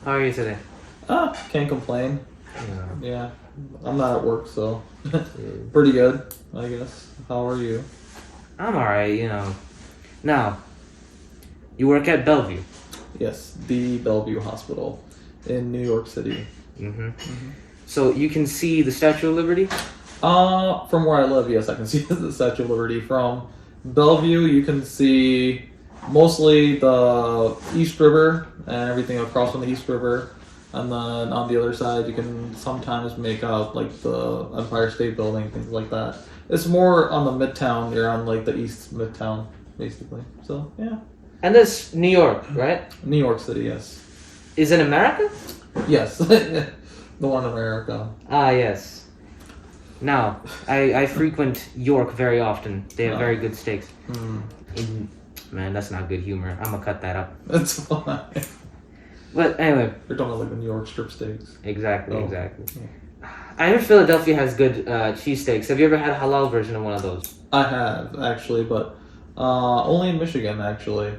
How are you today? Can't complain. Yeah. I'm not at work, so Yeah. pretty good, I guess. How are you? I'm alright, Now, you work at Bellevue. Yes, the Bellevue Hospital in New York City. So you can see the Statue of Liberty? From where I live, yes, I can see the Statue of Liberty. From Bellevue, you can see mostly the East River and everything across from the East River. And then on the other side, you can sometimes make out like the Empire State Building, things like that. It's more on the Midtown. You're on like the East Midtown, basically. So yeah. And this New York, right? New York City, yes. Is it America? Yes, the one in America. Ah, yes. Now, I frequent York very often. They have very good steaks. Man, that's not good humor. I'm gonna cut that up. That's fine. But anyway. You're talking about like the New York strip steaks. Exactly. Yeah. I heard Philadelphia has good cheesesteaks. Have you ever had a halal version of one of those? I have, actually, but only in Michigan, actually.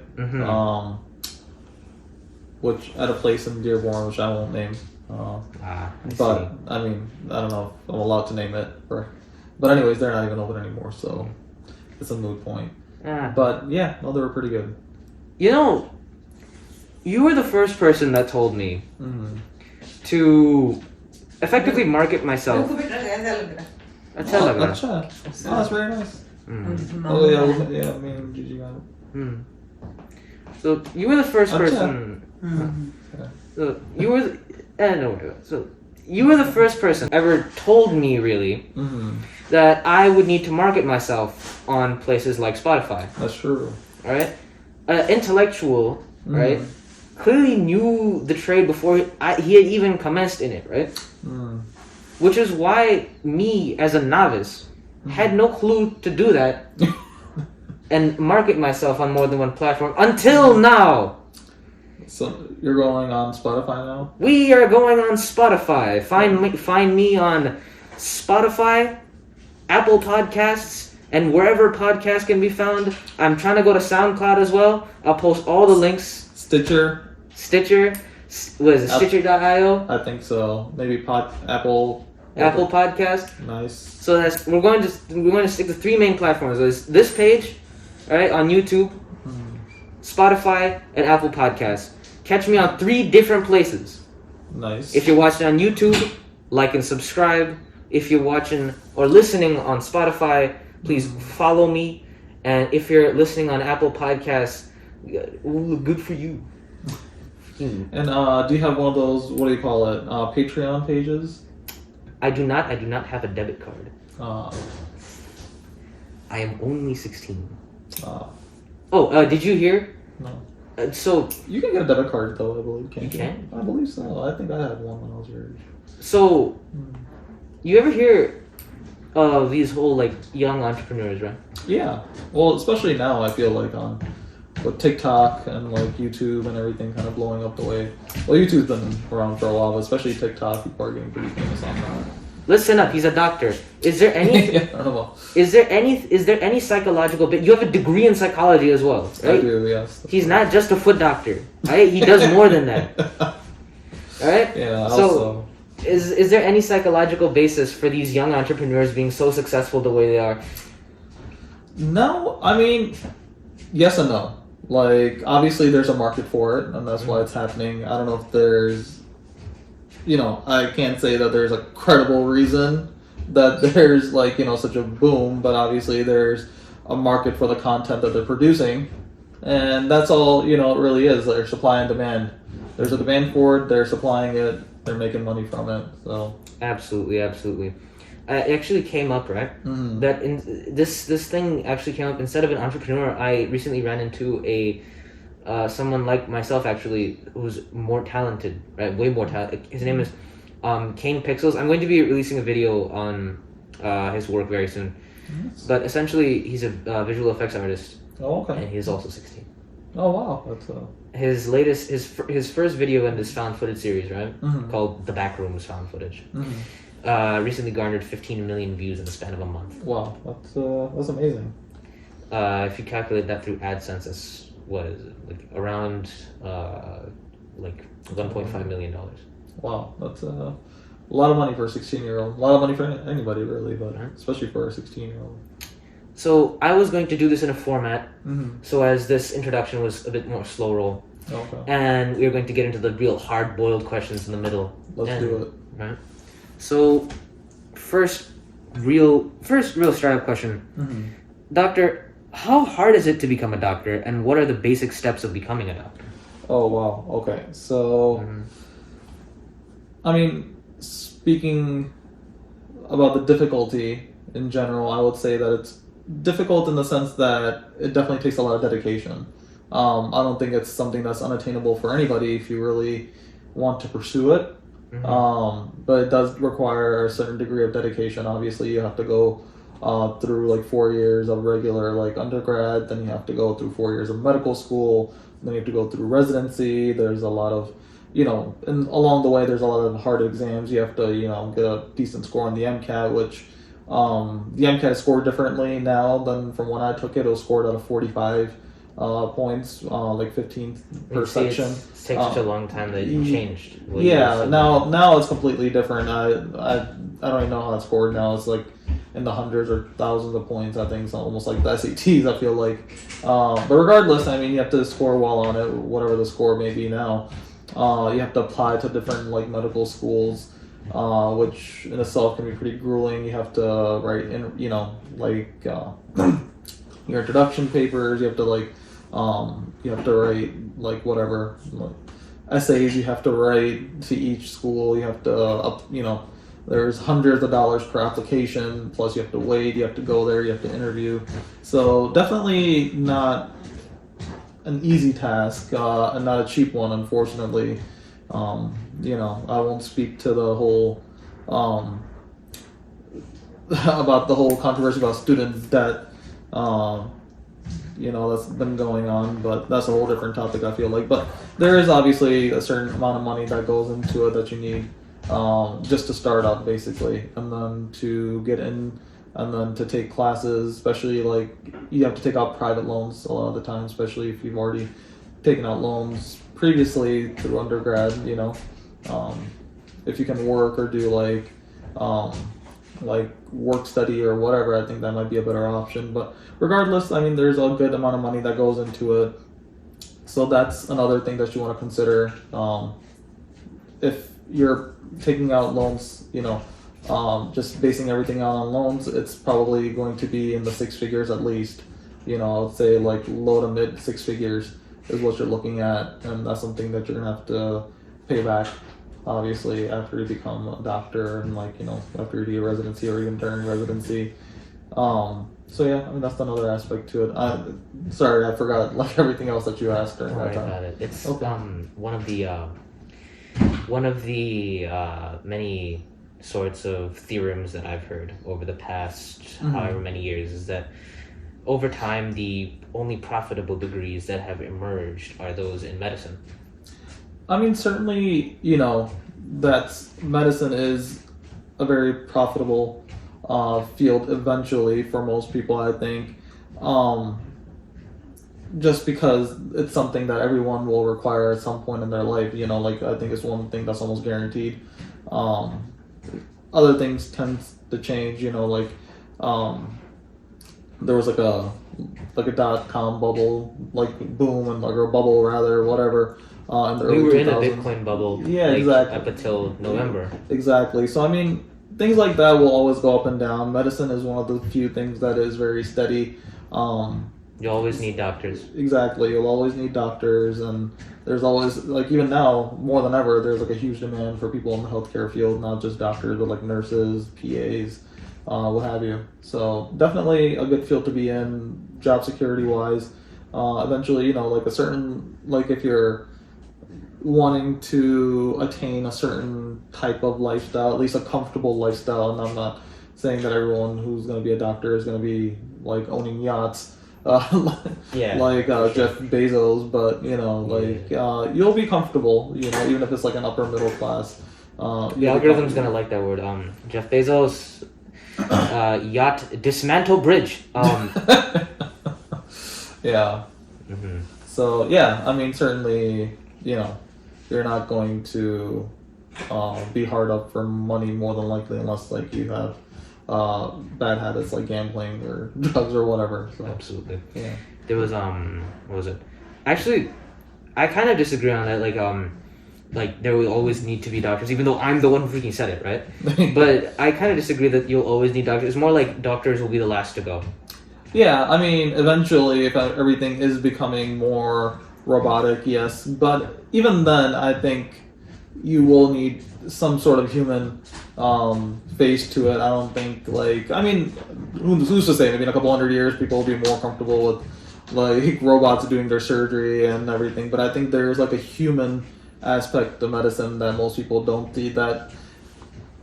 Which, at a place in Dearborn, which I won't name. I mean, I don't know if I'm allowed to name it. But anyways, they're not even open anymore, so it's a moot point. But yeah, no, they were pretty good. You were the first person that told me to effectively market myself. That's very nice. Oh yeah, me and Gigi got it. So you were the first person. So you were you were the first person ever told me really that I would need to market myself on places like Spotify. That's true. All right, intellectual, right? Clearly knew the trade before he had even commenced in it, right? Which is why me, as a novice, had no clue to do that and market myself on more than one platform until now. So you're going on Spotify now? We are going on Spotify. Find me on Spotify, Apple Podcasts, and wherever podcasts can be found. I'm trying to go to SoundCloud as well. I'll post all the links. Stitcher, what is it? Stitcher.io? I think so. Maybe Apple Podcast. Nice. So we're going to stick to three main platforms. There's this page, right, on YouTube, Spotify, and Apple Podcasts. Catch me on 3 different places. Nice. If you're watching on YouTube, like and subscribe. If you're watching or listening on Spotify, please follow me. And if you're listening on Apple Podcasts, good for you. And do you have one of those, what do you call it, Patreon pages? I do not have a debit card. I am only 16. Did you hear? No. So you can get a debit card though, I believe. You can? I believe so. I think I had one when I was your age. So, you ever hear of these whole like young entrepreneurs, right? Yeah. Well, especially now, I feel like with TikTok and like YouTube and everything kind of blowing up the way. Well, YouTube's been around for a while, but especially TikTok, people are getting pretty famous on that. Listen up, he's a doctor. Is there any? Yeah, I don't know. Is there any psychological bit? You have a degree in psychology as well, right? I do, yes. He's not just a foot doctor, right? He does more than that, right? Yeah. So, is there any psychological basis for these young entrepreneurs being so successful the way they are? No, I mean, yes and no. Like, obviously there's a market for it, and that's why it's happening. I don't know if there's, I can't say that there's a credible reason that there's, like, such a boom, but obviously there's a market for the content that they're producing, and that's all, it really is. There's supply and demand. There's a demand for it, they're supplying it, they're making money from it, so. Absolutely. It actually came up, right? That this thing actually came up. Instead of an entrepreneur, I recently ran into someone like myself, actually, who's more talented, right? Way more talented. His name is Kane Pixels. I'm going to be releasing a video on his work very soon. But essentially, he's a visual effects artist. Oh, okay. And he's also 16. Oh, wow. That's his first video in this found footage series, right? Called The Backrooms Found Footage. Recently garnered 15 million views in the span of a month. Wow, that's amazing. If you calculate that through AdSense, that's what is it? Like around like $1.5 million. Wow, that's a lot of money for a 16-year-old. A lot of money for anybody, really, but especially for a 16-year-old. So I was going to do this in a format, so as this introduction was a bit more slow roll. Okay. And we are going to get into the real hard-boiled questions in the middle. Let's do it. Right. So, first real startup question. Doctor, how hard is it to become a doctor, and what are the basic steps of becoming a doctor? Oh, wow. Okay. So, I mean, speaking about the difficulty in general, I would say that it's difficult in the sense that it definitely takes a lot of dedication. I don't think it's something that's unattainable for anybody if you really want to pursue it. But it does require a certain degree of dedication. Obviously, you have to go through like 4 years of regular like undergrad, then you have to go through 4 years of medical school, then you have to go through residency. There's a lot of, and along the way there's a lot of hard exams. You have to, get a decent score on the MCAT, which the MCAT is scored differently now than from when I took it. It was scored out of 45 points, like 15 per section. It takes such a long time that it changed. Now it's completely different. I don't even know how it's scored now. It's like in the hundreds or thousands of points. I think it's almost like the SATs, I feel like. But regardless, I mean, you have to score well on it, whatever the score may be now. You have to apply to different like medical schools, which in itself can be pretty grueling. You have to write your introduction papers. You have to write like whatever essays you have to write to each school. You have to there's hundreds of dollars per application, plus you have to wait, you have to go there, you have to interview. So definitely not an easy task, and not a cheap one, unfortunately. I won't speak to the whole about the whole controversy about student debt. That's been going on, but that's a whole different topic, I feel like. But there is obviously a certain amount of money that goes into it that you need just to start out, basically, and then to get in, and then to take classes, especially like you have to take out private loans a lot of the time, especially if you've already taken out loans previously through undergrad. If you can work or do like work study or whatever, I think that might be a better option. But regardless, I mean, there's a good amount of money that goes into it, so that's another thing that you want to consider. If you're taking out loans, just basing everything out on loans, it's probably going to be in the six figures at least. I'd say like low to mid six figures is what you're looking at, and that's something that you're gonna have to pay back, obviously, after you become a doctor and after you do your residency or even during residency. So yeah, I mean, that's another aspect to it. Sorry, I forgot everything else that you asked during that time. About it. It's okay. One of the many sorts of theorems that I've heard over the past however many years is that over time the only profitable degrees that have emerged are those in medicine. I mean, certainly, medicine is a very profitable field eventually for most people, I think. Just because it's something that everyone will require at some point in their life, I think it's one thing that's almost guaranteed. Other things tend to change, there was like a .com bubble, boom, and or bubble rather, whatever. In the early 2000s. We were in a Bitcoin bubble, exactly, up until November. Exactly. So I mean, things like that will always go up and down. Medicine is one of the few things that is very steady. You always need doctors. Exactly. You'll always need doctors, and there's always, even now, more than ever, there's a huge demand for people in the healthcare field, not just doctors, but nurses, PAs, what have you. So definitely a good field to be in, job security-wise. Eventually, a certain, if you're wanting to attain a certain type of lifestyle, at least a comfortable lifestyle, and I'm not saying that everyone who's going to be a doctor is going to be, owning yachts, Jeff Bezos, but you'll be comfortable, even if it's an upper middle class. The algorithm's gonna like that word. Jeff Bezos, yacht dismantle bridge. Yeah. So yeah, I mean, certainly, you're not going to be hard up for money more than likely, unless like you have bad habits like gambling or drugs or whatever. So, absolutely. Yeah. There was what was it? Actually, I kind of disagree on that. Like there will always need to be doctors, even though I'm the one who freaking said it, right? But I kind of disagree that you'll always need doctors. It's more like doctors will be the last to go. Yeah, I mean, eventually, if everything is becoming more robotic, yes. But even then, I think you will need some sort of human face to it. I don't think, like, I mean, who's to say? Maybe in a couple hundred years, people will be more comfortable with, like, robots doing their surgery and everything. But I think there's, like, a human aspect to medicine that most people don't see, that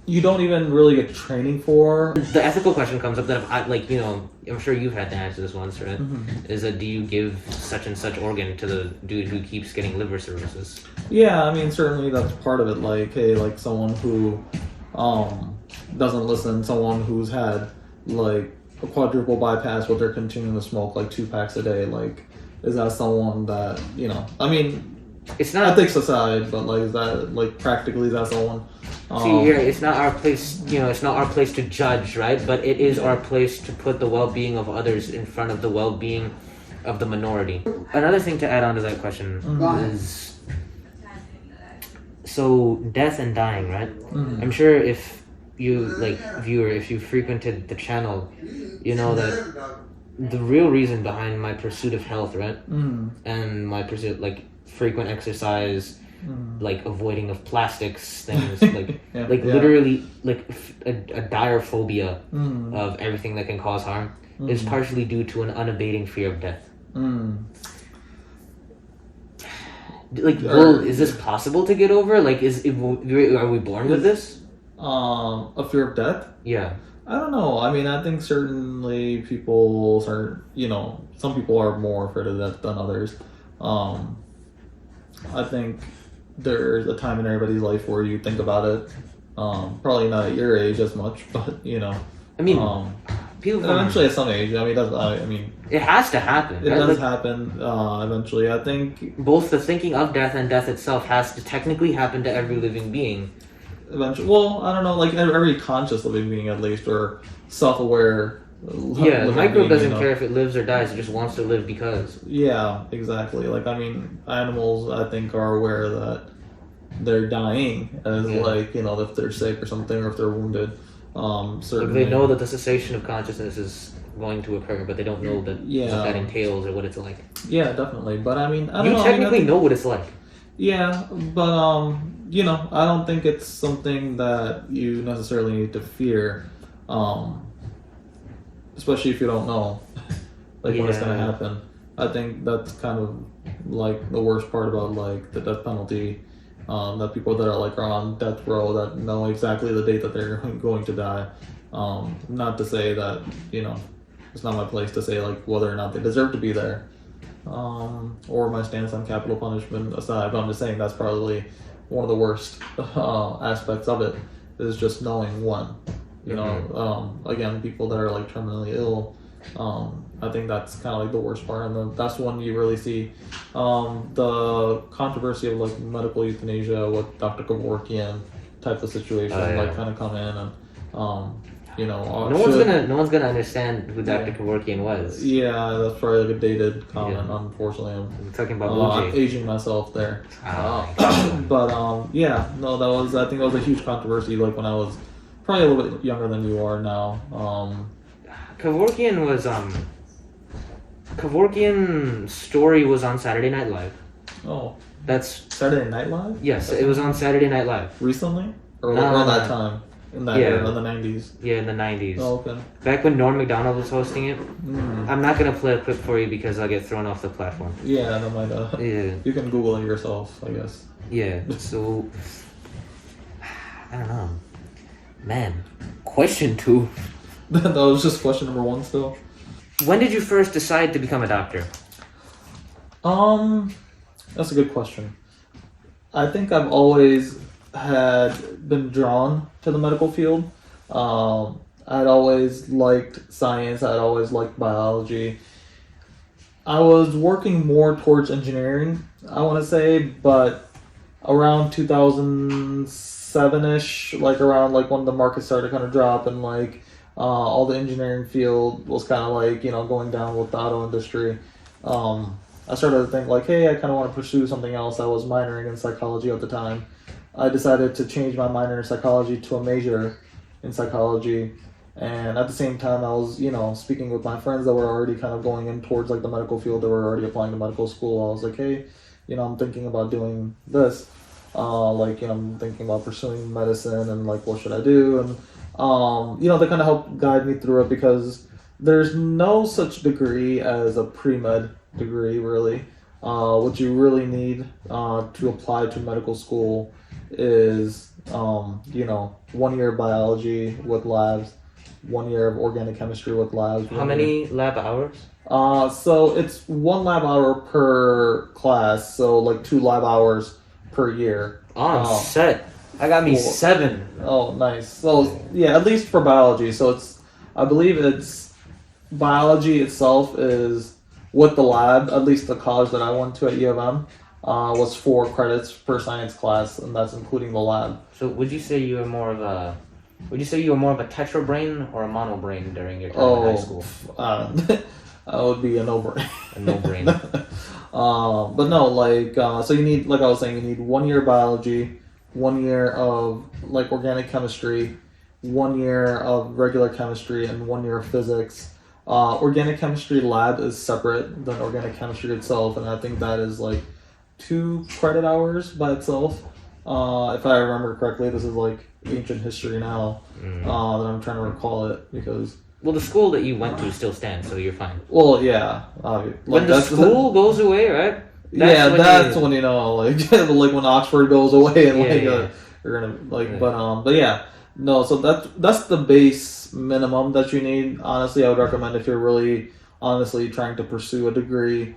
you don't even really get training for. The ethical question comes up that if I, like, you know, I'm sure you've had to answer this once, right? Mm-hmm. Is that do you give such and such organ to the dude who keeps getting liver cirrhosis? Yeah, I mean, certainly that's part of it. Like, hey, like someone who doesn't listen, someone who's had like a quadruple bypass, but they're continuing to smoke like 2 packs a day. Like, is that someone that, you know? I mean, it's not ethics aside, but like, is that like practically is that someone? See, yeah, it's not our place. You know, it's not our place to judge, right? But it is our place to put the well-being of others in front of the well-being of the minority. Another thing to add on to that question is, so death and dying, right? I'm sure if you, like, viewer, if you frequented the channel, you know that the real reason behind my pursuit of health, right? And my pursuit, like, frequent exercise, like avoiding of plastics, things like literally like a dire phobia of everything that can cause harm is partially due to an unabating fear of death. Like, well, is this possible to get over? Like, are we born with this? A fear of death? Yeah. I don't know. I mean, I think certainly people are, you know, some people are more afraid of death than others. I think there's a time in everybody's life where you think about it. Probably not at your age as much, but you know. I mean, people eventually at some age. I mean, I mean, it has to happen. It right? does happen eventually. I think both the thinking of death and death itself has to technically happen to every living being. Eventually, well, I don't know, like every conscious living being at least, or self-aware. Yeah, the microbe doesn't care if it lives or dies; it just wants to live because. Yeah, exactly. Like, I mean, animals, I think, are aware that they're dying, as like, you know, if they're sick or something, or if they're wounded. Certainly, like, they know that the cessation of consciousness is going to occur, but they don't know that what that entails or what it's like. Yeah, definitely. But I mean, I don't know. You technically know what it's like. Yeah, but you know, I don't think it's something that you necessarily need to fear. Especially if you don't know, like, when it's gonna happen. I think that's kind of like the worst part about like the death penalty. That people that are like are on death row that know exactly the date that they're going to die. Not to say that, you know, it's not my place to say like whether or not they deserve to be there, or my stance on capital punishment aside. But I'm just saying that's probably one of the worst aspects of it, is just knowing when. You know, again, people that are like terminally ill, I think that's kind of like the worst part, and then that's when you really see the controversy of like medical euthanasia with Dr. Kevorkian type of situation, like kind of come in and you know, no one's gonna understand who Dr. Kevorkian was. Yeah, that's probably like a dated comment. Unfortunately, I'm talking about aging myself there. But yeah, no, I think that was a huge controversy. Like when I was probably a little bit younger than you are now. Kevorkian's story was on Saturday Night Live. Oh. That's Saturday Night Live? Yes, it was on Saturday Night Live. Recently? Or around that time? In that era, in the 90s? Yeah, in the 90s. Oh, okay. Back when Norm Macdonald was hosting it. I'm not going to play a clip for you because I'll get thrown off the platform. Yeah, that might you can Google it yourself, I guess. Yeah, so I don't know. Man, question 2. That was just question number 1 still. When did you first decide to become a doctor? That's a good question. I think I've always had been drawn to the medical field. I'd always liked science. I'd always liked biology. I was working more towards engineering, I want to say, but around 2007-ish, like around like when the market started to kind of drop and like all the engineering field was kind of like, going down with the auto industry. I started to think like, hey, I kind of want to pursue something else. I was minoring in psychology at the time. I decided to change my minor in psychology to a major in psychology. And at the same time, I was, speaking with my friends that were already kind of going in towards like the medical field, that were already applying to medical school. I was like, hey, I'm thinking about doing this. I'm thinking about pursuing medicine and like, what should I do? And, they kind of helped guide me through it, because there's no such degree as a pre-med degree, really. What you really need to apply to medical school is, 1 year of biology with labs, 1 year of organic chemistry with labs. How many lab hours? So it's 1 lab hour per class, so like 2 lab hours per year. On set. I got me 7. Oh, nice. So yeah, at least for biology. So I believe it's biology itself is with the lab. At least the college that I went to at U of M was 4 credits per science class, and that's including the lab. So would you say you were more of a tetra brain or a mono brain during your time in high school? That would be a no-brain. A no-brain. But no, so you need, like I was saying, you need 1 year of biology, 1 year of like organic chemistry, 1 year of regular chemistry, and 1 year of physics. Organic chemistry lab is separate than organic chemistry itself, and I think that is like 2 credit hours by itself. If I remember correctly, this is like ancient history now that I'm trying to recall it, because... Well, the school that you went to still stands, so you're fine. Well, yeah. When the school goes away, right? That's when like when Oxford goes away and you're gonna but yeah, no. So that's the base minimum that you need. Honestly, I would recommend, if you're really honestly trying to pursue a degree,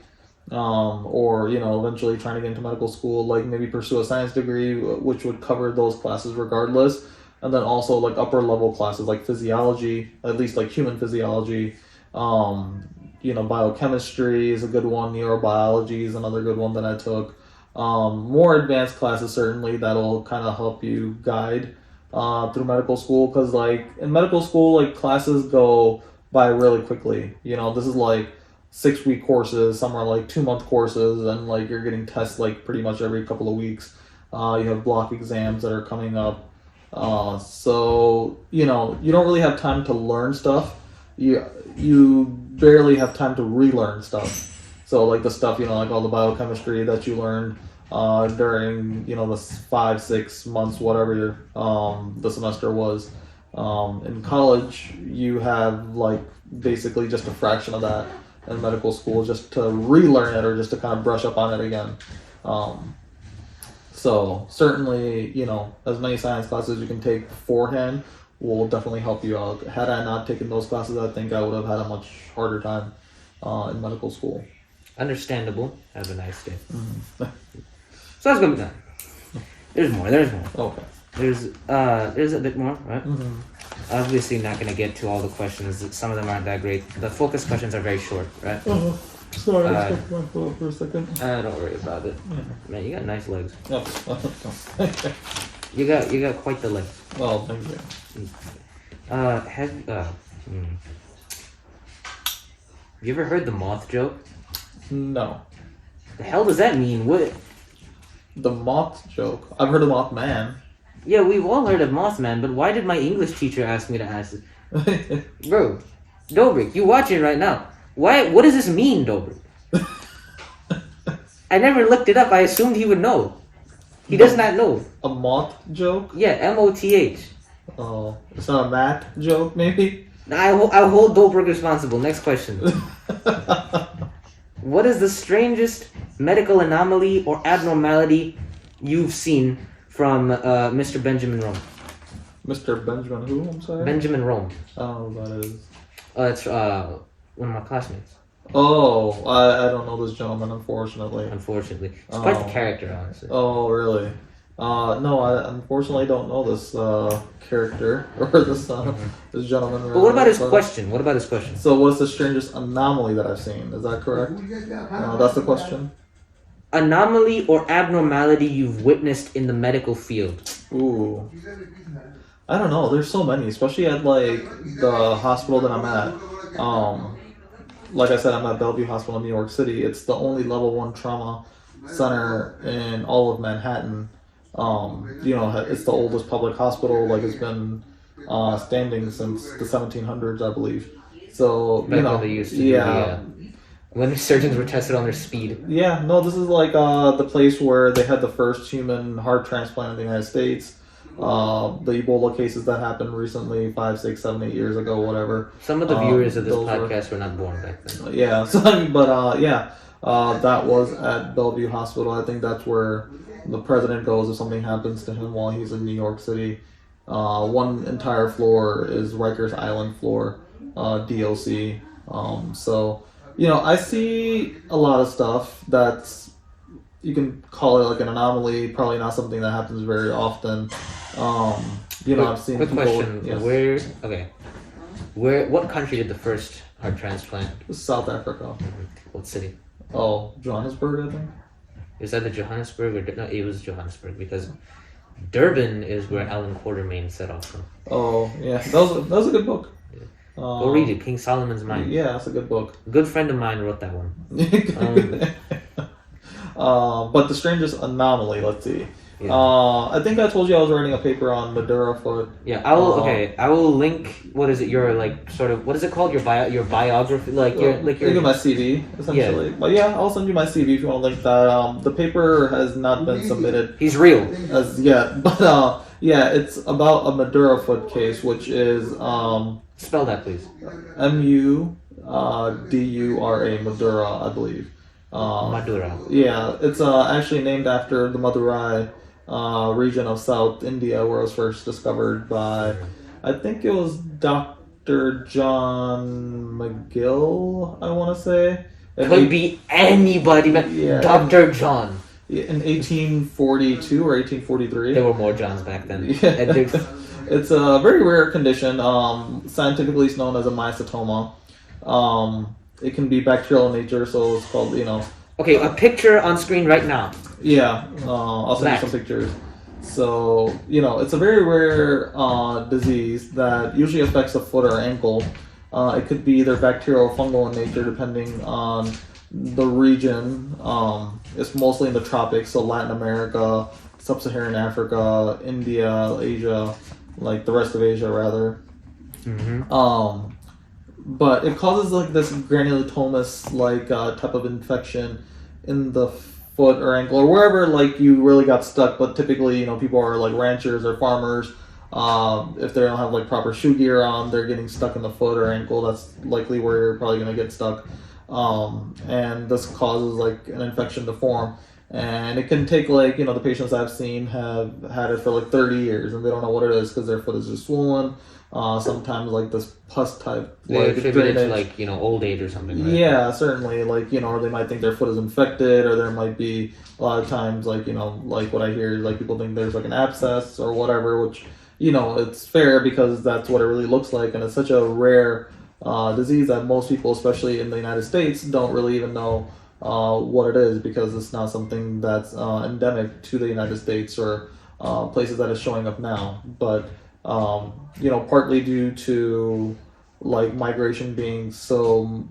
or eventually trying to get into medical school, like maybe pursue a science degree, which would cover those classes regardless. And then also like upper level classes like physiology, at least like human physiology, biochemistry is a good one, neurobiology is another good one that I took. More advanced classes certainly that'll kind of help you guide through medical school, because like in medical school, like classes go by really quickly. This is like 6-week courses, some are like 2-month courses, and like you're getting tests like pretty much every couple of weeks. You have block exams that are coming up. So you don't really have time to learn stuff. You barely have time to relearn stuff. So like the stuff, like all the biochemistry that you learned during the 5-6 months, whatever the semester was. In college, you have like basically just a fraction of that in medical school, just to relearn it or just to kind of brush up on it again. So certainly, as many science classes you can take beforehand will definitely help you out. Had I not taken those classes, I think I would have had a much harder time in medical school. Understandable. Have a nice day. Mm-hmm. So that's gonna be done. There's more. Okay. There's a bit more, right? Mm-hmm. Obviously not gonna get to all the questions. Some of them aren't that great. The focus questions are very short, right? Uh-huh. Sorry, I stepped my foot for a second. Don't worry about it. Yeah. Man, you got nice legs. Oh. You got quite the legs. Well, thank you. Have you ever heard the moth joke? No. The hell does that mean? What? The moth joke? I've heard of Mothman. Yeah, we've all heard of Mothman, but why did my English teacher ask me to ask it? Bro, Dobrik, you watch it right now. Why? What does this mean, Dobrik? I never looked it up. I assumed he would know. He does not know. A moth joke? Yeah, M-O-T-H. Oh, it's not a mat joke, maybe? I'll hold Dobrik responsible. Next question. What is the strangest medical anomaly or abnormality you've seen from Mr. Benjamin Rome? Mr. Benjamin who? I'm sorry? Benjamin Rome. Oh, that is... It's one of my classmates. Oh, I don't know this gentleman, unfortunately. Unfortunately. It's quite the character, honestly. Oh, really? No, I unfortunately don't know this character or this gentleman. But what about his question? So, what's the strangest anomaly that I've seen? Is that correct? That's the question. anomaly or abnormality you've witnessed in the medical field? Ooh. I don't know. There's so many, especially at like the hospital that I'm at. Like I said, I'm at Bellevue Hospital in New York City. It's the only level 1 trauma center in all of Manhattan. It's the oldest public hospital. Like it's been standing since the 1700s, I believe. So Back when they used to do when the surgeons were tested on their speed. Yeah, no, this is like the place where they had the first human heart transplant in the United States. The Ebola cases that happened recently, 5, 6, 7, 8 years ago, whatever. Some of the viewers of this podcast were not born back then. Yeah, that was at Bellevue Hospital. I think that's where the president goes if something happens to him while he's in New York City. One entire floor is Rikers Island floor, DLC. I see a lot of stuff that's, you can call it like an anomaly, probably not something that happens very often. I've seen quick people... question, Yes. What country did the first heart transplant? South Africa. Mm-hmm. What city? Oh, Johannesburg, I think. Is that the Johannesburg or... No, it was Johannesburg, because Durban is where Alan Quatermain set off from. Oh, yeah. That was a good book. Yeah. Go read it, King Solomon's Mind. Yeah, that's a good book. A good friend of mine wrote that one. But the strangest anomaly, let's see. Yeah. I think I told you I was writing a paper on Madura foot. Yeah, I will link. What is it? Your what is it called? Your biography, your my CV essentially. Yeah. But yeah, I'll send you my CV if you want to link that. The paper has not been submitted. He's real as yet, but it's about a Madura foot case, which is spell that please. Mudura, Madura, I believe. Madura. Yeah, it's actually named after the Madurai region of South India, where it was first discovered by, I think it was Dr. John McGill, I want to say. Could be anybody, man. Yeah, Dr. John. In 1842 or 1843. There were more Johns back then. Yeah. It's a very rare condition. Scientifically, it's known as a mycetoma. It can be bacterial in nature, so it's called, Okay, a picture on screen right now. Yeah, I'll send you some pictures. So, it's a very rare disease that usually affects the foot or ankle. It could be either bacterial or fungal in nature, depending on the region. It's mostly in the tropics, so Latin America, Sub-Saharan Africa, India, Asia, like the rest of Asia, rather. Mm-hmm. But it causes like this granulomatous type of infection in the foot or ankle or wherever like you really got stuck. But typically, people are like ranchers or farmers. If they don't have like proper shoe gear on, they're getting stuck in the foot or ankle. That's likely where you're probably gonna get stuck. And this causes like an infection to form. And it can take the patients I've seen have had it for like 30 years and they don't know what it is because their foot is just swollen. Sometimes like this pus type, they attribute it to old age or something, right? Yeah, certainly, or they might think their foot is infected, or there might be a lot of times like what I hear is like people think there's like an abscess or whatever, which it's fair because that's what it really looks like, and it's such a rare disease that most people, especially in the United States, don't really even know what it is because it's not something that's endemic to the United States or places that is showing up now, but partly due to like migration being so,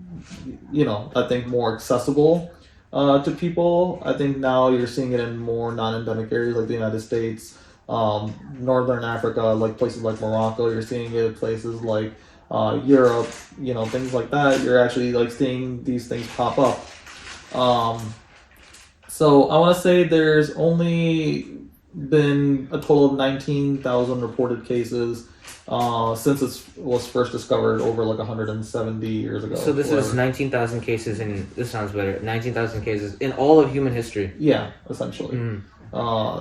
I think more accessible to people. I think now you're seeing it in more non-endemic areas like the United States, Northern Africa, like places like Morocco. You're seeing it in places like Europe, things like that. You're actually like seeing these things pop up. So I want to say there's only been a total of 19,000 reported cases since it was first discovered over like 170 years ago. So this is 19,000 cases this sounds better, 19,000 cases in all of human history. Yeah, essentially. I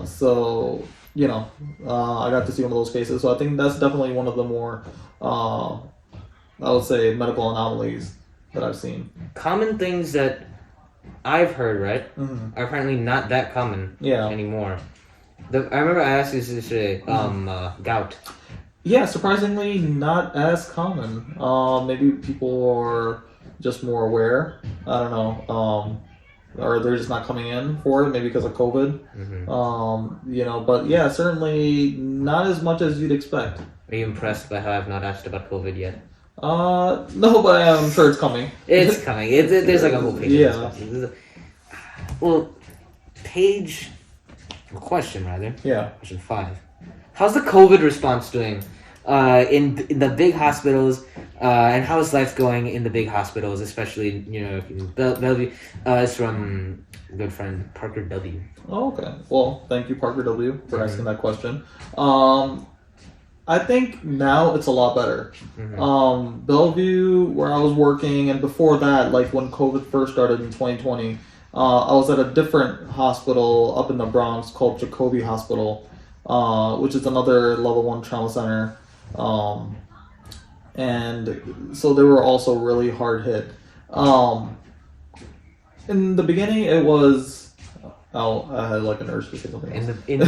got to see one of those cases. So I think that's definitely one of the more, I would say, medical anomalies that I've seen. Common things that I've heard, right, are apparently not that common anymore. I remember I asked you this yesterday, gout. Yeah, surprisingly not as common. Maybe people are just more aware. I don't know. or they're just not coming in for it, maybe because of COVID. Mm-hmm. But yeah, certainly not as much as you'd expect. Are you impressed by how I've not asked about COVID yet? No, but I'm sure it's coming. It's coming. There's like a whole page. Yeah. Well, question rather. Yeah. Question 5. How's the COVID response doing in the big hospitals, and how's life going in the big hospitals, especially in Bellevue? It's from a good friend Parker W. Oh, okay. Well, thank you, Parker W, for asking that question. I think now it's a lot better. Bellevue, where I was working, and before that, like when COVID first started in 2020, I was at a different hospital up in the Bronx called Jacoby Hospital, which is another level 1 trauma center. And so they were also really hard hit. In the beginning, it was... Oh, I had like a nurse who said something else. In the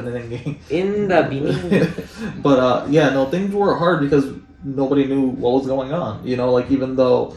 beginning. In the beginning. But yeah, no, things were hard because nobody knew what was going on. Even though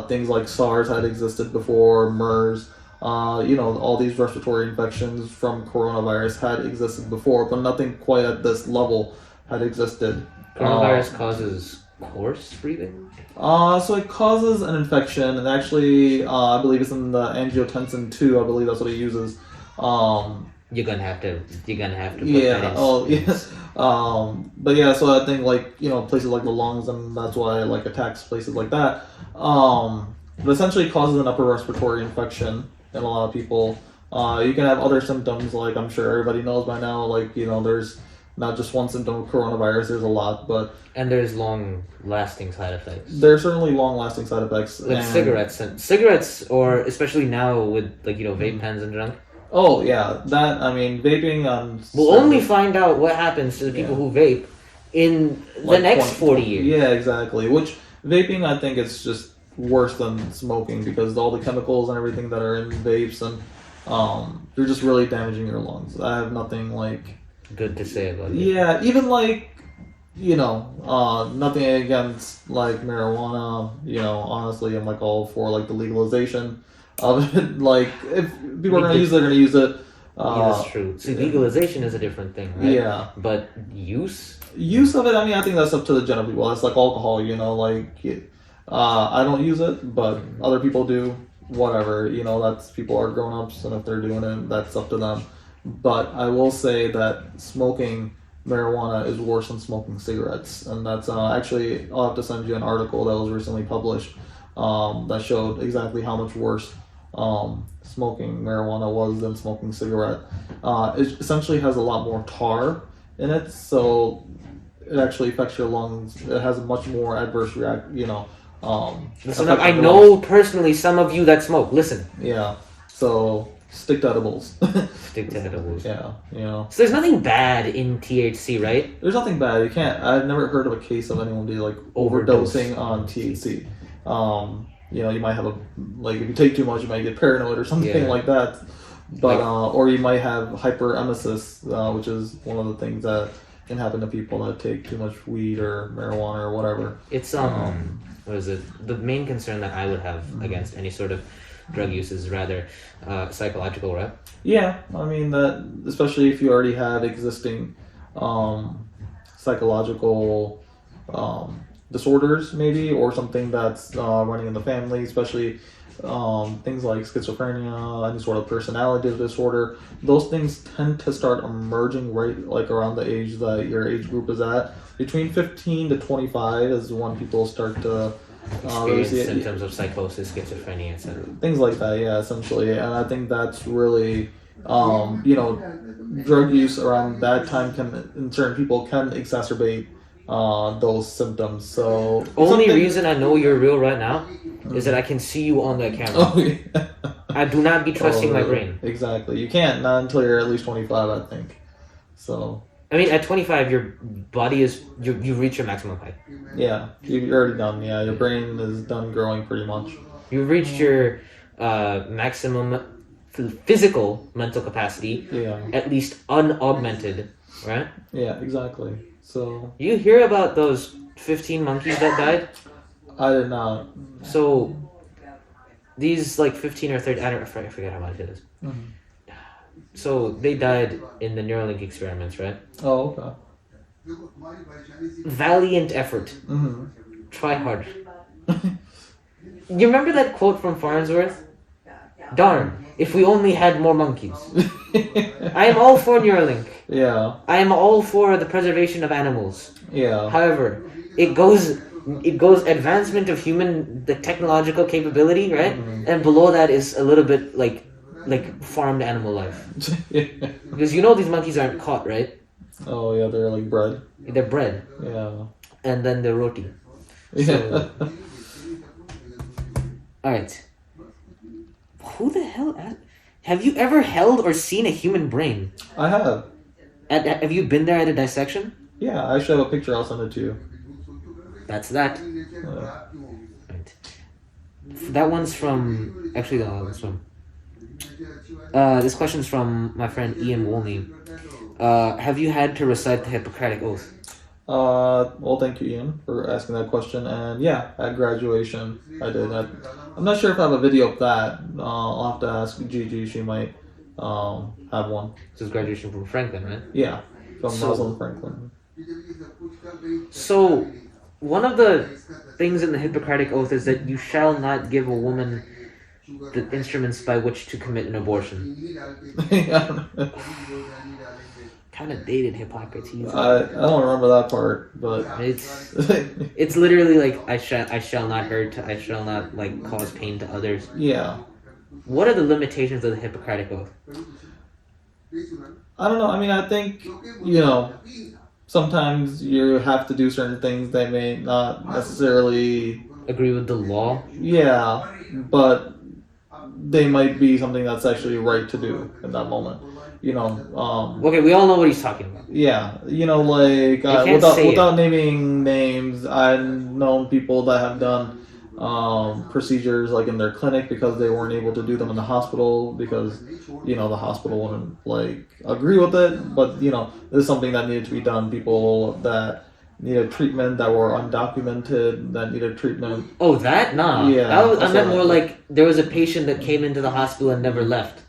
things like SARS had existed before, MERS, all these respiratory infections from coronavirus had existed before, but nothing quite at this level had existed. Coronavirus causes coarse breathing? So it causes an infection, and actually, I believe it's in the angiotensin 2. I believe that's what it uses. You're gonna have to. Put Yeah. that in. Oh, yes. But yeah. So I think places like the lungs, and that's why it attacks places like that. It essentially causes an upper respiratory infection in a lot of people. You can have other symptoms, like I'm sure everybody knows by now. There's not just one symptom of coronavirus, there's a lot, but... And there's long-lasting side effects. There's certainly long-lasting side effects. Like cigarettes, or especially now with, vape pens and junk. Oh, yeah. Vaping on... We'll only find out what happens to the people who vape in the next 40 years. Yeah, exactly. Which, vaping, I think, is just worse than smoking, because all the chemicals and everything that are in vapes, and they're just really damaging your lungs. I have nothing, good to say about it. Yeah, even nothing against marijuana. Honestly, I'm all for the legalization of it. If people are gonna use it, they're gonna use it. Yeah, that's true. See, legalization is a different thing, right? Yeah. But use of it, I think that's up to the general people. That's like alcohol, I don't use it, but other people do. Whatever, that's people are grown-ups, and if they're doing it, that's up to them. But I will say that smoking marijuana is worse than smoking cigarettes, and that's actually, I'll have to send you an article that was recently published that showed exactly how much worse smoking marijuana was than smoking cigarette. It essentially has a lot more tar in it, so it actually affects your lungs. It has a much more adverse Listen up, I know personally some of you that smoke. Listen. Yeah, so... Stick to edibles. Stick to edibles. Yeah, So there's nothing bad in THC, right? There's nothing bad. You can't. I've never heard of a case of anyone be overdosing on THC. You might have if you take too much, you might get paranoid or something like that. But or you might have hyperemesis, which is one of the things that can happen to people that take too much weed or marijuana or whatever. It's what is it? The main concern that I would have against any sort of drug use is rather psychological, right? Yeah, that especially if you already have existing psychological disorders, maybe, or something that's running in the family, especially things like schizophrenia, any sort of personality disorder. Those things tend to start emerging right around the age that your age group is at. Between 15 to 25 is when people start to experience symptoms of psychosis, schizophrenia, etc. Things like that, yeah, essentially. And I think that's really, drug use around that time in certain people can exacerbate those symptoms. So only reason I know you're real right now is that I can see you on that camera. Oh, yeah. I do not be trusting my brain. Exactly. You can't, not until you're at least 25, I think. So... at 25, your body is... You reach your maximum height. Yeah, you're already done. Yeah, your brain is done growing pretty much. You've reached your maximum physical mental capacity. Yeah. At least unaugmented, right? Yeah, exactly. So... You hear about those 15 monkeys that died? I did not. So... these like 15 or 30, I forget how much it is. So they died in the Neuralink experiments, right? Oh, okay. Valiant effort. Try hard. You remember that quote from Farnsworth? Darn, if we only had more monkeys. I am all for Neuralink. Yeah. I am all for the preservation of animals. Yeah. However, it goes advancement of the technological capability, right? And below that is a little bit like farmed animal life. Because these monkeys aren't caught, right? Oh yeah, they're like bred. They're bred. Yeah. And then they're roti. So, alright. Who the hell have you ever held or seen a human brain? I have. Have you been there at a dissection? Yeah, I actually have a picture. I'll send it to you. That's that. Right. That one's from... Actually, this one. This question's from my friend Ian Wolney. Have you had to recite the Hippocratic Oath? Well, thank you, Ian, for asking that question. And yeah, at graduation, I did. I'm not sure if I have a video of that. I'll have to ask Gigi. She might have one. This is graduation from Franklin, right? Yeah, from Rosalind Franklin. So, one of the things in the Hippocratic Oath is that you shall not give a woman the instruments by which to commit an abortion. Kind of dated Hippocrates. I don't remember that part, but it's literally like I shall not hurt, I shall not like cause pain to others. Yeah. What are the limitations of the Hippocratic Oath? I don't know. I mean, I think sometimes you have to do certain things that may not necessarily agree with the law. Yeah, but they might be something that's actually right to do in that moment. Okay, we all know what he's talking about. Yeah, like without naming names, I've known people that have done procedures like in their clinic because they weren't able to do them in the hospital because the hospital wouldn't like agree with it. But this is something that needed to be done. People that needed treatment that were undocumented that needed treatment. Oh, that? Nah. Yeah. I meant more like there was a patient that came into the hospital and never left.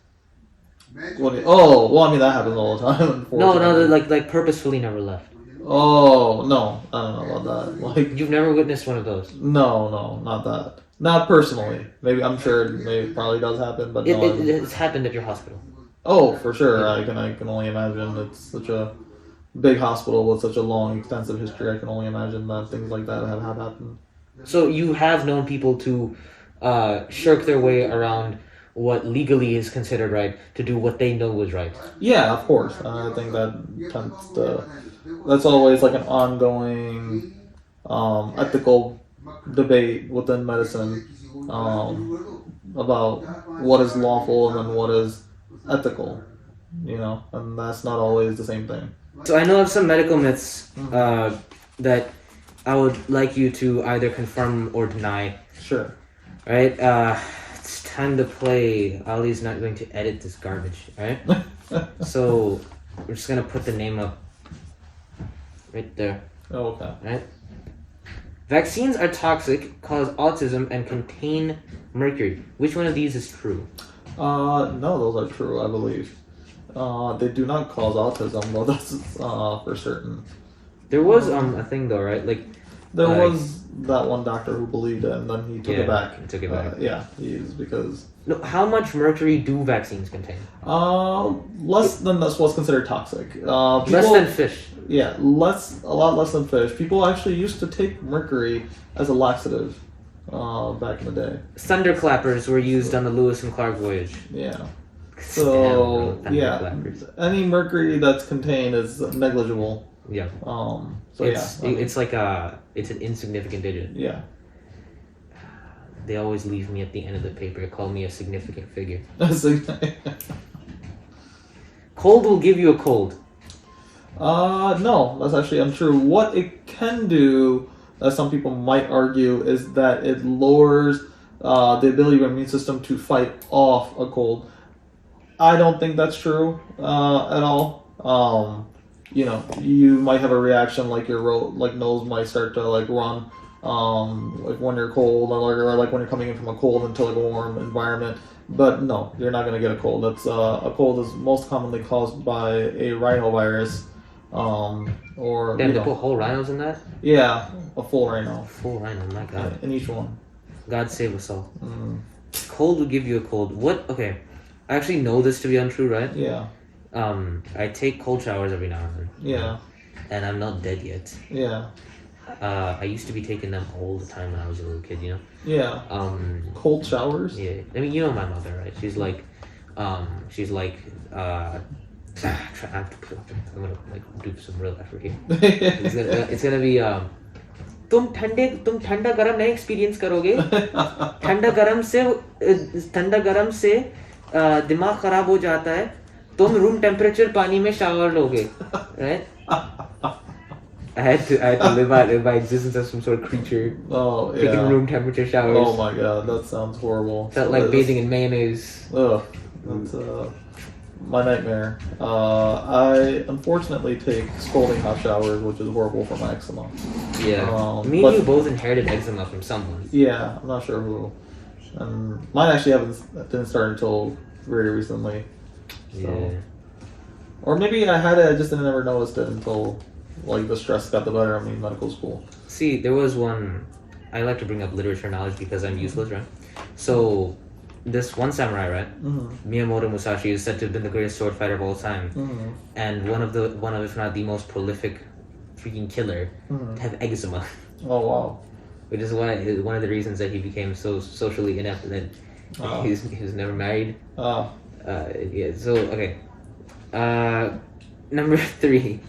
Oh, well, I mean that happens all the time. No, like purposefully never left. Oh no, I don't know about that. Like you've never witnessed one of those? No, not that. Not personally. Maybe I'm sure it probably does happen, but it's happened at your hospital. Oh, for sure. I can only imagine. It's such a big hospital with such a long, extensive history. I can only imagine that things like that have happened. So you have known people to shirk their way around what legally is considered right to do what they know was right. Yeah, of course. I think that's always like an ongoing ethical debate within medicine about what is lawful and then what is ethical, and that's not always the same thing. So I know of some medical myths that I would like you to either confirm or deny. Sure. Right? It's time to play. Ali's not going to edit this garbage, right? So we're just going to put the name up right there. Oh, okay. Right? Vaccines are toxic, cause autism, and contain mercury. Which one of these is true? No, those are true, I believe. They do not cause autism, though. That's for certain. There was a thing though, right? Like there was that one doctor who believed it, and then he took it back. He took it back. Yeah, because. No, how much mercury do vaccines contain? Less than that's what's considered toxic. Less than fish. Yeah, a lot less than fish. People actually used to take mercury as a laxative back in the day. Thunderclappers were used on the Lewis and Clark voyage. Yeah. So any mercury that's contained is negligible. Yeah. It's like it's an insignificant digit. Yeah. They always leave me at the end of the paper. Call me a significant figure. Cold will give you a cold. No, that's actually untrue. What it can do, as some people might argue, is that it lowers the ability of your immune system to fight off a cold. I don't think that's true at all. You might have a reaction like your nose might start to run like when you're cold or like when you're coming in from a cold into like a warm environment. But no, you're not gonna get a cold. That's a cold is most commonly caused by a rhinovirus, or Damn, they put whole rhinos in that? Yeah, a full rhino. Full rhino, my God. In each one. God save us all. Cold will give you a cold. What? Okay, I actually know this to be untrue, right? Yeah. I take cold showers every now and then. Yeah. And I'm not dead yet. Yeah. I used to be taking them all the time when I was a little kid, you know? Yeah. Cold showers? Yeah. I mean, you know my mother, right? She's like, I'm gonna like do some real effort here. It's gonna be तुम ठंडा गरम नहीं experience करोगे ठंडा गरम से दिमाग खराब हो जाता है तुम रूम टेम्परेचर पानी में शावर लोगे right I had to live out my existence as some sort of creature. Oh, yeah. Taking room temperature showers. Oh my God, that sounds horrible. Felt like bathing in mayonnaise. Ugh, that's my nightmare. I unfortunately take scalding hot showers, which is horrible for my eczema. Yeah. Me and you both inherited eczema from someone. Yeah, I'm not sure who. And mine actually didn't start until very recently. So. Yeah. Or maybe I had it, I just never noticed it until like the stress got the better of me in medical school. See, there was one. I like to bring up literature knowledge because I'm useless, right? So, this one samurai, right? Miyamoto Musashi is said to have been the greatest sword fighter of all time, and one of if not the most prolific freaking killer to have eczema. Oh wow! Which is one of the reasons that he became so socially inept and that he was never married. Yeah. So okay. Number 3.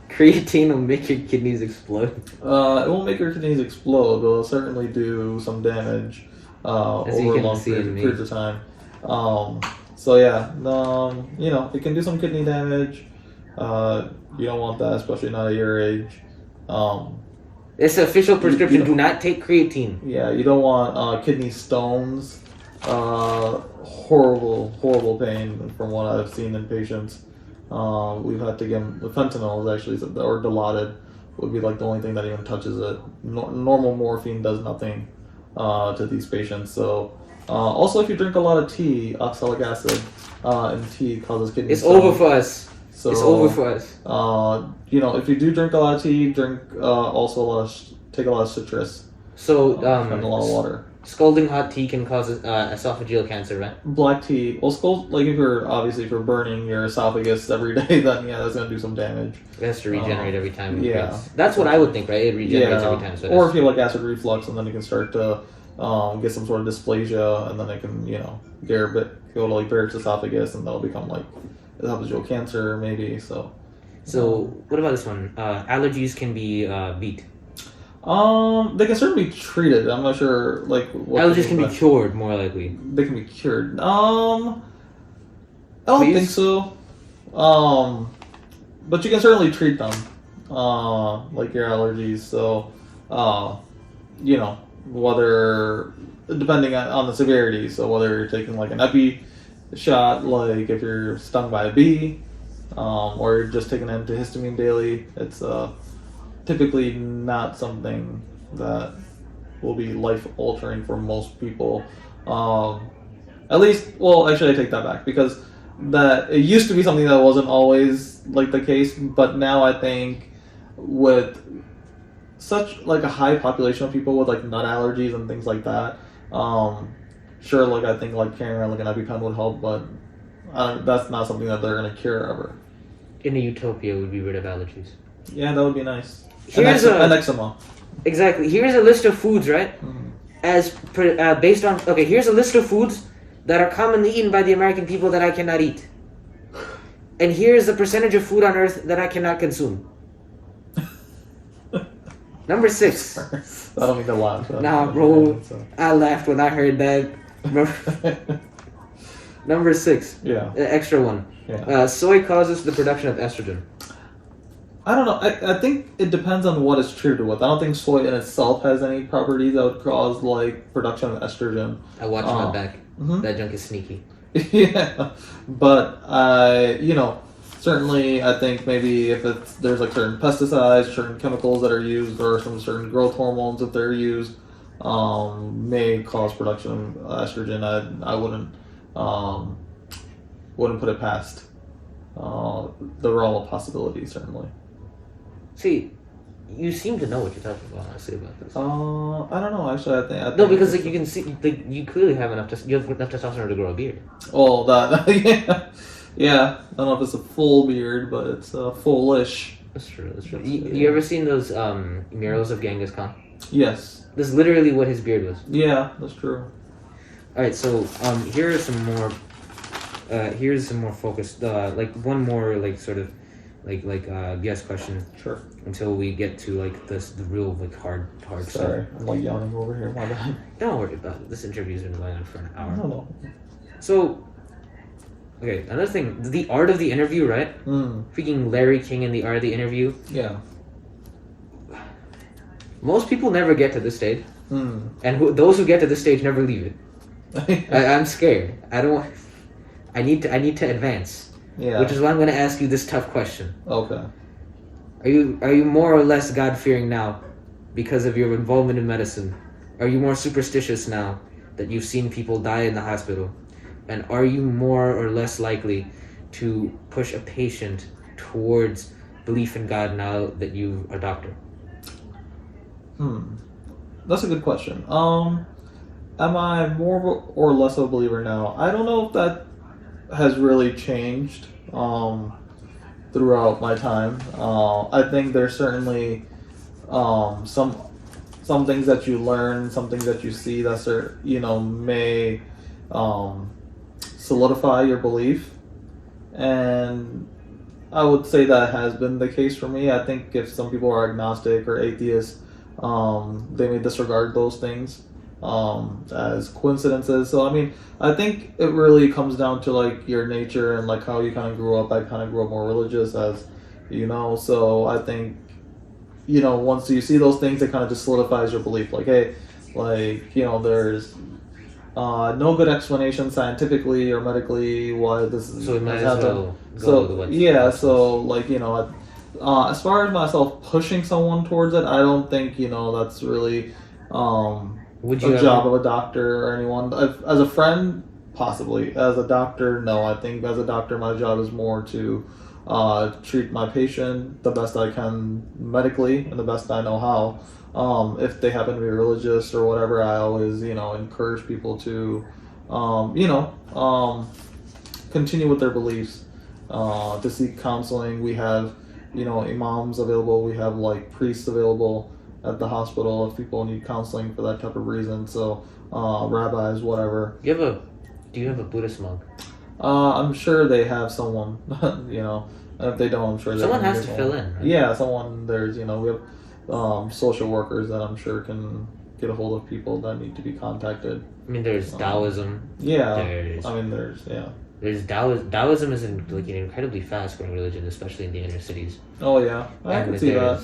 Creatine will make your kidneys explode. It won't make your kidneys explode, but it'll certainly do some damage over a long period of time. So yeah, you know, it can do some kidney damage. You don't want that, especially not at your age. It's an official prescription. Do not take creatine. Yeah, you don't want kidney stones. Horrible pain from what I've seen in patients. We've had to give them fentanyl is actually or Dilaudid would be like the only thing that even touches it. Normal morphine does nothing to these patients. So also if you drink a lot of tea, oxalic acid in tea causes kidney stones. Over for us. So, it's over for us. You know, if you do drink a lot of tea, drink also take a lot of citrus. So and a lot of water. Scalding hot tea can cause esophageal cancer, right? Black tea. Well, like if you're burning your esophagus every day, then yeah, that's gonna do some damage. It has to regenerate every time. Yeah, that's what I would think, right? It regenerates every time. So or if you have like acid reflux, and then you can start to get some sort of dysplasia, and then it can go to like Barrett's esophagus, and that'll become like esophageal cancer maybe. So what about this one? Allergies can be beat. They can certainly be treated. I'm not sure, like what allergies can be cured, more likely. They can be cured. I don't think so. But you can certainly treat them, like your allergies. So, you know, whether depending on the severity. So whether you're taking like an epi shot, like if you're stung by a bee, or you're just taking antihistamine daily, it's typically not something that will be life-altering for most people. At least, well, actually, I take that back because it used to be something that wasn't always like the case, but now I think with such like a high population of people with like nut allergies and things like that, sure, like I think like carrying around like an EpiPen would help, but that's not something that they're gonna cure ever. In a utopia, we'd be rid of allergies. Yeah, that would be nice. Here's an eczema. Exactly. Here's a list of foods, right? Based on here's a list of foods that are commonly eaten by the American people that I cannot eat, and here's the percentage of food on Earth that I cannot consume. Number 6. I don't mean to laugh. Nah, bro. I laughed when I heard that. Number 6. Yeah. Extra one. Yeah. Soy causes the production of estrogen. I don't know. I think it depends on what it's treated with. I don't think soy in itself has any properties that would cause like production of estrogen. I watched my back. That junk is sneaky. Yeah, but certainly, I think maybe if there's like certain pesticides, certain chemicals that are used, or some certain growth hormones that they're used, may cause production of estrogen. I wouldn't put it past the realm of possibility, certainly. See, you seem to know what you're talking about, honestly, about this. I don't know. Actually, I think no, because like you can see, like you clearly have enough. You have enough testosterone to grow a beard. Oh, that yeah, yeah. I don't know if it's a full beard, but it's fullish. That's true. That's true. You ever seen those murals of Genghis Khan? Yes. That's literally what his beard was. Yeah, that's true. All right, so here are some more. Here's some more focused. Like one more, like sort of, like guess question. Sure. Until we get to like the real like hard Sorry, stuff. I'm like yawning over here. My bad. Don't worry about it. This interview's been going on for an hour. No. So, okay, another thing, the art of the interview, right? Freaking Larry King in the art of the interview. Yeah. Most people never get to this stage, and those who get to this stage never leave it. I'm scared. I need to advance. Yeah. Which is why I'm going to ask you this tough question. Okay. Are you more or less God-fearing now because of your involvement in medicine? Are you more superstitious now that you've seen people die in the hospital? And are you more or less likely to push a patient towards belief in God now that you're a doctor? That's a good question. Am I more or less of a believer now? I don't know if that has really changed throughout my time. I think there's certainly some things that you learn, some things that you see that may solidify your belief, and I would say that has been the case for me. I think if some people are agnostic or atheists, they may disregard those things as coincidences. So I mean, I think it really comes down to like your nature and like how you kind of grew up. I kind of grew up more religious, as you know. So I think, once you see those things, it kind of just solidifies your belief. Like, hey, there's no good explanation scientifically or medically why this is. So we might as well go with yeah. So like as far as myself pushing someone towards it, I don't think that's really a job of a doctor or anyone. As a friend, possibly. As a doctor, no. I think as a doctor, my job is more to treat my patient the best I can medically and the best I know how. If they happen to be religious or whatever, I always, encourage people to, continue with their beliefs, to seek counseling. We have, imams available. We have like priests available at the hospital if people need counseling for that type of reason. So, rabbis, whatever. Do you have a Buddhist monk? I'm sure they have someone, if they don't, I'm sure someone has to fill in. Right? Yeah, someone, we have social workers that I'm sure can get a hold of people that need to be contacted. I mean, there's Taoism. Yeah. There's Taoism is an incredibly fast-growing religion, especially in the inner cities. Oh yeah, I can see that.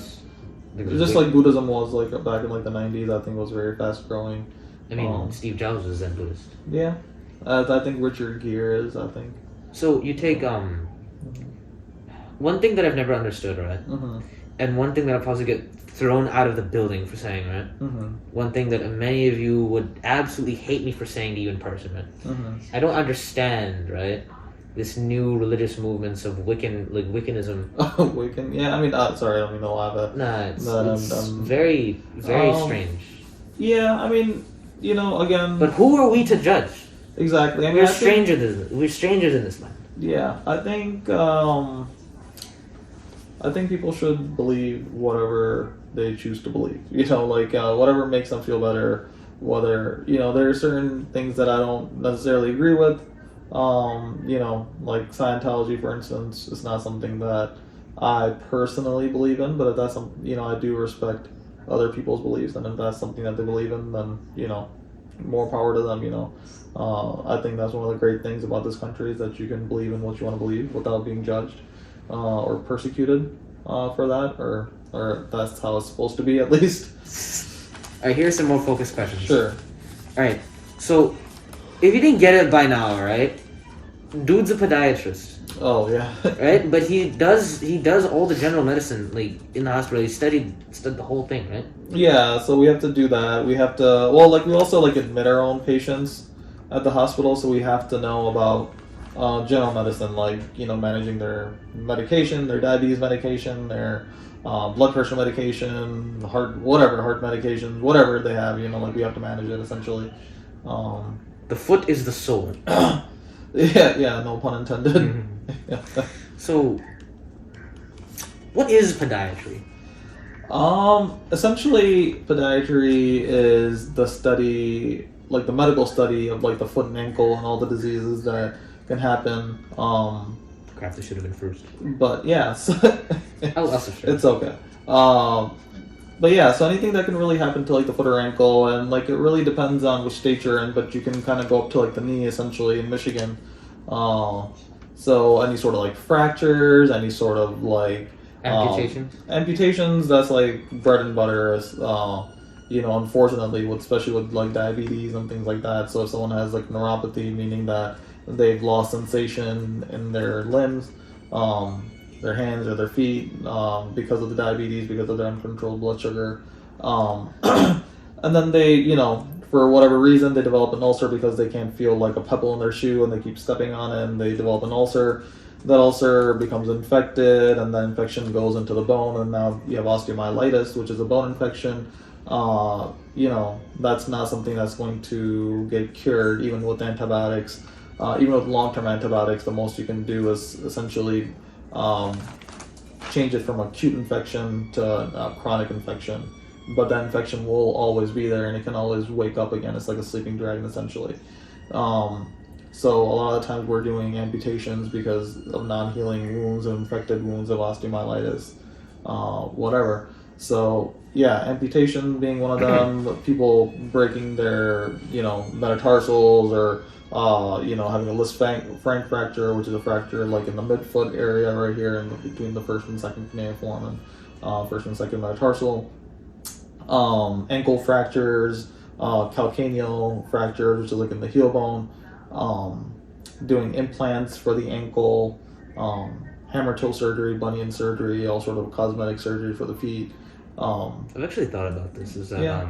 Just like Buddhism was like back in like the 90s, I think it was very fast-growing. I mean, Steve Jobs was Zen Buddhist. Yeah, I think Richard Gere is. I think. So you take one thing that I've never understood, right? And one thing that I'll probably get thrown out of the building for saying, right? One thing that many of you would absolutely hate me for saying to you in person, right? I don't understand, right? This new religious movements of Wiccanism. Wiccan? Yeah, I mean, sorry, I don't mean to laugh at. Nah, it's very, very strange. Yeah, I mean, again. But who are we to judge? Exactly. I mean, we're strangers in this land. Yeah, I think people should believe whatever they choose to believe. Whatever makes them feel better. Whether there are certain things that I don't necessarily agree with. Like Scientology, for instance, is not something that I personally believe in. But if that's something, I do respect other people's beliefs, and if that's something that they believe in, then more power to them. I think that's one of the great things about this country is that you can believe in what you want to believe without being judged or persecuted for that, or that's how it's supposed to be, at least. All right, here's some more focused questions. Sure. All right, so if you didn't get it by now, right? Dude's a podiatrist. Oh yeah. Right, but he does all the general medicine like in the hospital. He studied the whole thing, right? Yeah, so we have to do that. We have to, well, like we also like admit our own patients at the hospital, so we have to know about general medicine, like managing their medication, their diabetes medication, their blood pressure medication, heart medication, whatever they have. Like we have to manage it essentially. The foot is the soul. Yeah, no pun intended. Mm-hmm. So, what is podiatry? Essentially, podiatry is the study, like the medical study of like the foot and ankle and all the diseases that can happen. Crap, this should have been first. But yes, it's okay. But yeah, so anything that can really happen to like the foot or ankle, and like it really depends on which state you're in, but you can kind of go up to like the knee essentially in Michigan. So any sort of like fractures, any sort of like amputations, that's like bread and butter. Unfortunately, especially with like diabetes and things like that. So if someone has like neuropathy, meaning that they've lost sensation in their limbs, their hands or their feet, because of the diabetes, because of their uncontrolled blood sugar, and then they, for whatever reason, they develop an ulcer because they can't feel like a pebble in their shoe and they keep stepping on it, and they develop an ulcer. That ulcer becomes infected, and that infection goes into the bone, and now you have osteomyelitis, which is a bone infection. That's not something that's going to get cured, even with antibiotics. Even with long-term antibiotics, the most you can do is essentially change it from acute infection to chronic infection. But that infection will always be there, and it can always wake up again. It's like a sleeping dragon, essentially. So a lot of times we're doing amputations because of non-healing wounds, of infected wounds, of osteomyelitis, whatever. So yeah, amputation being one of them. People breaking their metatarsals, or having a Lisp frank fracture, which is a fracture like in the midfoot area right here between the first and second cuneiform and first and second metatarsal. Ankle fractures, calcaneal fractures, which is like in the heel bone. Doing implants for the ankle, hammer toe surgery, bunion surgery, all sort of cosmetic surgery for the feet. I've actually thought about this. Is that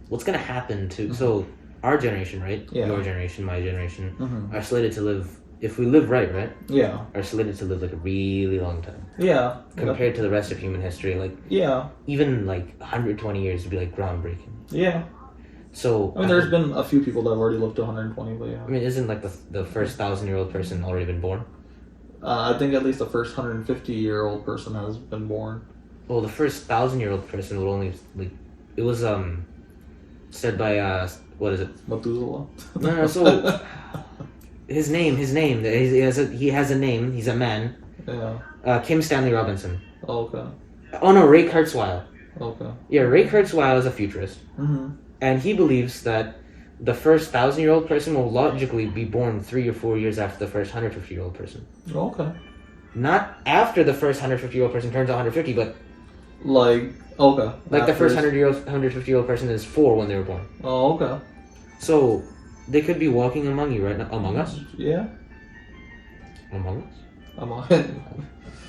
what's going to happen to so our generation, right? Yeah. Your generation, my generation, are slated to live. If we live right? Yeah. Are slated to live like a really long time. Yeah. Compared to the rest of human history, like even like 120 years would be like groundbreaking. Yeah. So I mean, there's been a few people that have already lived to 120, but yeah. I mean, isn't like the first 1,000-year-old person already been born? I think at least the first 150-year-old person has been born. Well, the first 1,000-year-old person would only like it was said by what is it? Methuselah. No. So his name. He has a name. He's a man. Yeah. Kim Stanley Robinson. Oh, okay. Oh no, Ray Kurzweil. Okay. Yeah, Ray Kurzweil is a futurist. And he believes that the first 1,000-year-old person will logically be born 3 or 4 years after the first 150-year-old person. Okay. Not after the first 150-year-old person turns 150, but like okay. Like the first 150-year-old person is 4 when they were born. Oh, okay. So they could be walking among you right now, among us. Yeah. Among us. Among.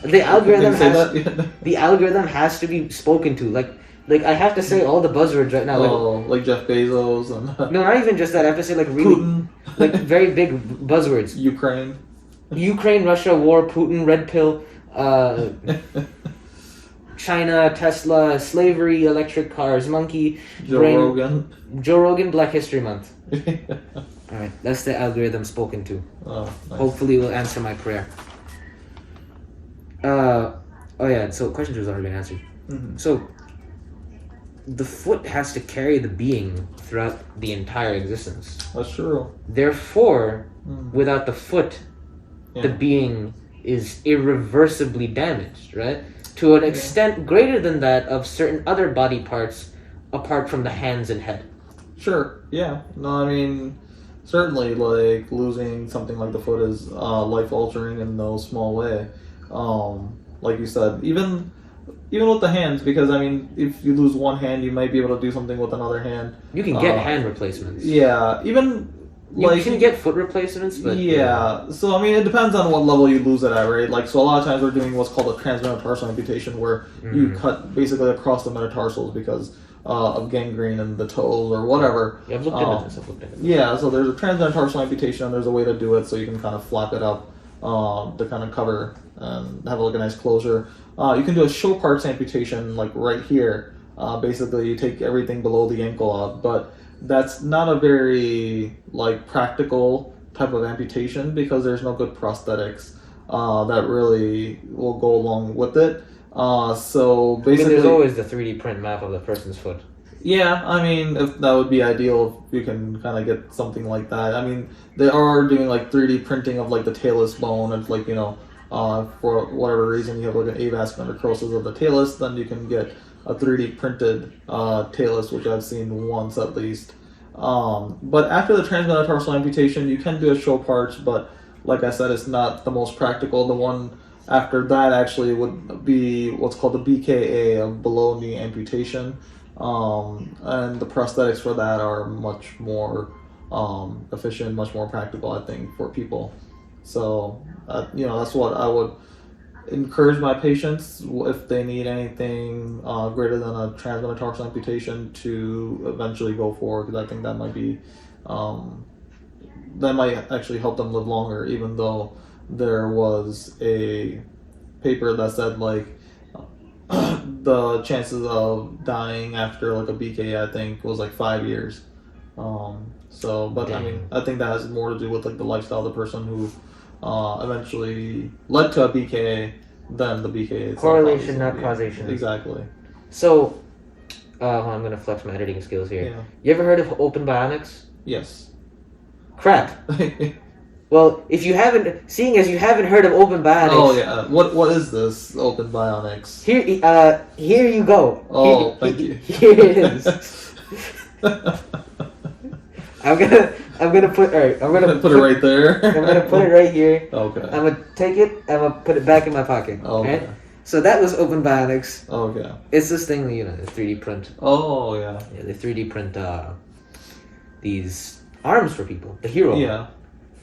The algorithm has to be spoken to. Like I have to say all the buzzwords right now. Like Jeff Bezos and. No, not even just that. I have to say like really, Putin. Like very big buzzwords. Ukraine, Russia, war, Putin, red pill, China, Tesla, slavery, electric cars, monkey, Joe Rogan, Black History Month. All right, that's the algorithm spoken to. Oh, nice. Hopefully, it will answer my prayer. So question 2 has already been answered. So the foot has to carry the being throughout the entire existence. That's true. Therefore, without the foot, the being is irreversibly damaged, right? To an extent greater than that of certain other body parts apart from the hands and head. Sure, yeah. No, I mean, certainly, like, losing something like the foot is life-altering in no small way. Like you said, even with the hands, because, I mean, if you lose one hand, you might be able to do something with another hand. You can get hand replacements. Yeah, even You can get foot replacements, but yeah. So I mean, it depends on what level you lose it at, right? Like, so a lot of times we're doing what's called a transmetatarsal amputation, where you cut basically across the metatarsals because of gangrene in the toes or whatever. Yeah, I've looked into this. Yeah, so there's a transmetatarsal amputation, and there's a way to do it so you can kind of flap it up to kind of cover and have like a nice closure. You can do a show parts amputation, like right here. Basically, you take everything below the ankle out, but that's not a very like practical type of amputation because there's no good prosthetics that really will go along with it. So basically, there's always the 3D print map of the person's foot. Yeah, I mean, if that would be ideal if you can kind of get something like that. I mean, they are doing like 3D printing of like the talus bone, and like for whatever reason you have like an avascular necrosis of the talus, then you can get a 3D printed talus, which I've seen once at least. But after the transmetatarsal amputation, you can do a show parts, but like I said, it's not the most practical. The one after that actually would be what's called the BKA, a below knee amputation. And the prosthetics for that are much more efficient, much more practical, I think, for people. So, that's what I would encourage my patients if they need anything greater than a transmetatarsal amputation to eventually go for, because I think that might be that might actually help them live longer, even though there was a paper that said like the chances of dying after like a BK, I think, was like 5 years. But I mean, I think that has more to do with like the lifestyle of the person who eventually led to a BKA than the BKA itself. Correlation, not causation. Exactly. So, I'm gonna flex my editing skills here. Yeah. You ever heard of open bionics? Yes. Crap. Well, if you haven't, seeing as you haven't heard of open bionics. Oh yeah. What is this open bionics? Here you go. Oh, thank you. Here it is. I'm gonna put it right there. I'm gonna put it right here. Okay. I'm gonna take it. I'm gonna put it back in my pocket. Okay. Right? So that was open bionics. Okay. It's this thing, the 3D print. Oh yeah. Yeah, they 3D print these arms for people. The hero. Yeah.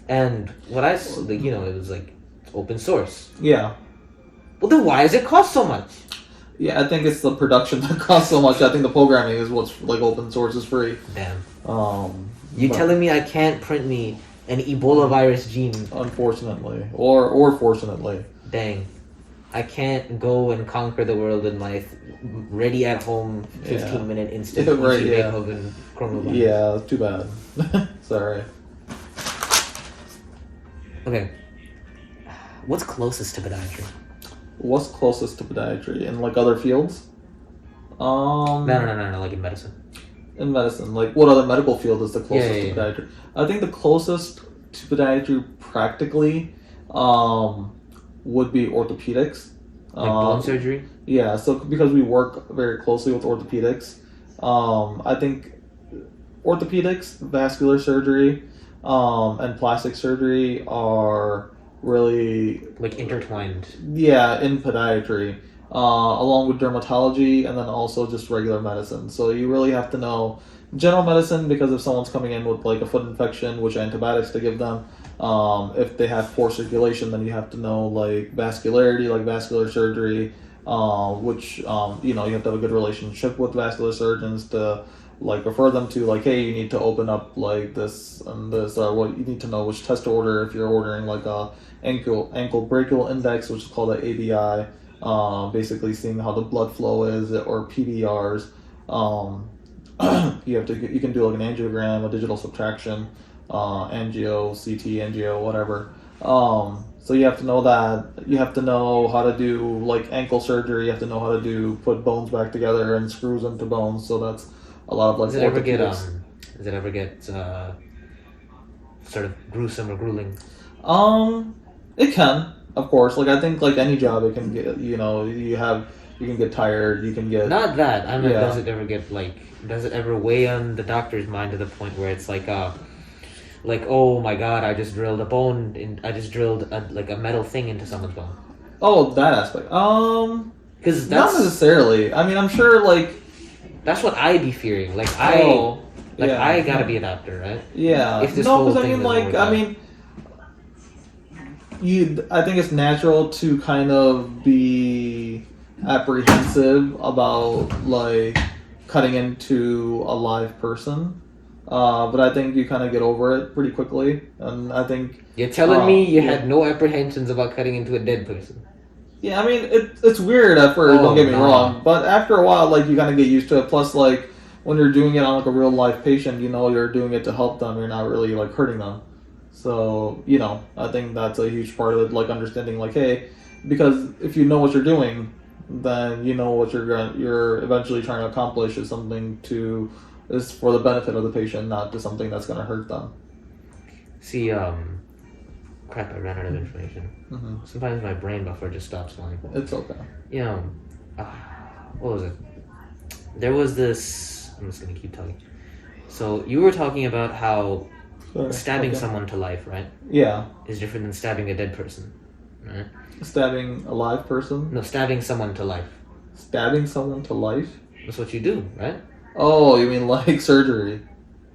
And what it was like open source. Yeah. Well, then why does it cost so much? Yeah, I think it's the production that costs so much. I think the programming is what's like open source is free. Damn. Telling me I can't print me an Ebola virus gene? Unfortunately, or fortunately. Dang. I can't go and conquer the world in my ready at home 15-minute instant oven chronobind. Yeah, too bad. Sorry. Okay. What's closest to podiatry? What's closest to podiatry in like other fields? No, like in medicine. In medicine, like what other medical field is the closest to podiatry? I think the closest to podiatry practically would be orthopedics. Like bone surgery? Yeah, so because we work very closely with orthopedics, I think orthopedics, vascular surgery, and plastic surgery are really like intertwined. Yeah, in podiatry, along with dermatology, and then also just regular medicine. So you really have to know general medicine, because if someone's coming in with like a foot infection, which antibiotics to give them. If they have poor circulation, then you have to know like vascularity, like vascular surgery, which you have to have a good relationship with vascular surgeons to like refer them to like, hey, you need to open up like this and this. What you need to know which test to order if you're ordering like a ankle brachial index, which is called an ABI. Basically seeing how the blood flow is, or PDRs. You can do like an angiogram, a digital subtraction. Angio, CT, angio, whatever. So you have to know that. You have to know how to do like ankle surgery. You have to know how to put bones back together and screws into bones. So that's a lot of like. Does it ever get sort of gruesome or grueling? It can, of course. Like I think like any job, it can get. You can get tired. You can get. Not that. I mean, does it ever weigh on the doctor's mind to the point where it's like oh my god, I just drilled a bone I just drilled a metal thing into someone's bone. Oh, that aspect. Because not necessarily. I mean, I'm sure like that's what I'd be fearing. Like Like, Yeah. I gotta be a doctor, right? Yeah. If this No, whole because I thing mean, doesn't like, work I out. mean, I think it's natural to kind of be apprehensive about like cutting into a live person, but I think you kind of get over it pretty quickly, and I think You're telling me you yeah. had no apprehensions about cutting into a dead person? Yeah, I mean it's weird at first. Oh, Don't get me nah. wrong, but after a while, like you kind of get used to it. Plus, like when you're doing it on like a real life patient, you know you're doing it to help them. You're not really like hurting them. So I think that's a huge part of it. Like understanding, like hey, because if you know what you're doing, then you know what you're eventually trying to accomplish is for the benefit of the patient, not to something that's going to hurt them. See, crap, I ran out of information. Mm-hmm. Sometimes my brain buffer just stops going. It's okay. What was it? There was this. I'm just gonna keep talking. So you were talking about how stabbing someone to life, right? Yeah. Is different than stabbing a dead person, right? Stabbing a live person? No, stabbing someone to life. Stabbing someone to life? That's what you do, right? Oh, you mean like surgery?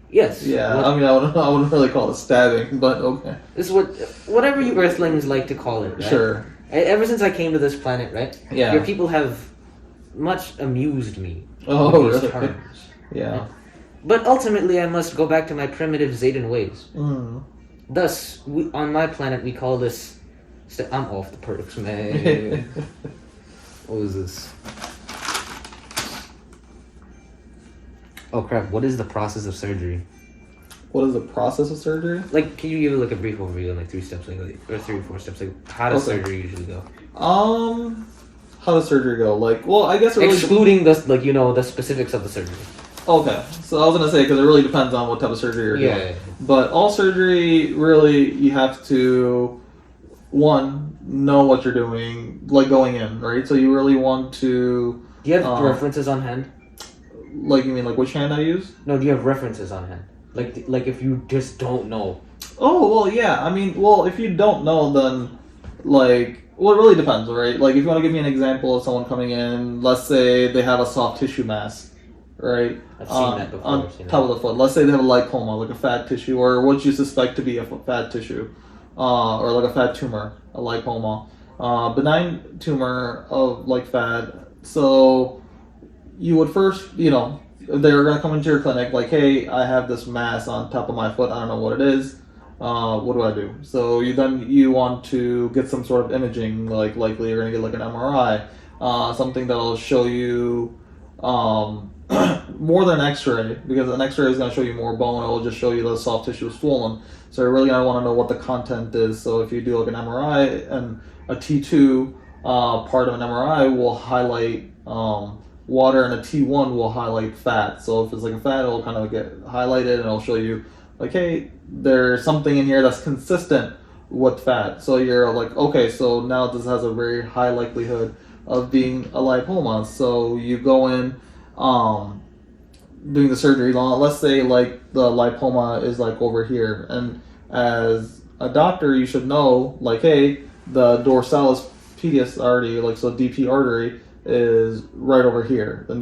Yes. Yeah, I mean, I wouldn't really call it stabbing, but okay. This is whatever you Earthlings like to call it, right? Sure. Ever since I came to this planet, right? Yeah. Your people have much amused me. Oh, with these really? terms. Yeah. Right? But ultimately, I must go back to my primitive Zayden ways. Mm. Thus, on my planet, we call this... I'm off the perks, man. What was this? Oh crap, what is the process of surgery? What is the process of surgery? Like, can you give like a brief overview on like 3 steps, like, or 3 or 4 steps? Like, how does surgery usually go? How does surgery go? Like, well, I guess it really excluding the specifics of the surgery. Okay, so I was gonna say because it really depends on what type of surgery you're doing. Yeah. But all surgery, really, you have to know what you're doing, like going in, right? So you really want to. Do you have references on hand? Like you mean like which hand I use? No, do you have references on hand? Like if you just don't know. Oh well, yeah. I mean, well, if you don't know, then like. Well, it really depends, right? Like, if you want to give me an example of someone coming in, let's say they have a soft tissue mass, right? I've seen that before. On top of the foot. Let's say they have a lipoma, like a fat tissue, or what you suspect to be a fat tissue, or like a fat tumor, a lipoma, benign tumor of like fat. So you would first, they're gonna come into your clinic like, hey, I have this mass on top of my foot. I don't know what it is. What do I do? So you want to get some sort of imaging, like likely you're gonna get like an MRI, something that'll show you more than an X-ray, because an X-ray is gonna show you more bone. It will just show you the soft tissue is swollen. So you're really gonna want to know what the content is. So if you do like an MRI and a T2 part of an MRI will highlight water, and a T1 will highlight fat. So if it's like a fat, it'll kind of get highlighted and it'll show you like, hey, there's something in here that's consistent with fat. So you're like, okay, so now this has a very high likelihood of being a lipoma. So you go in doing the surgery. Let's say like the lipoma is like over here, and as a doctor you should know like, hey, the dorsalis pedis artery, like so DP artery is right over here. Then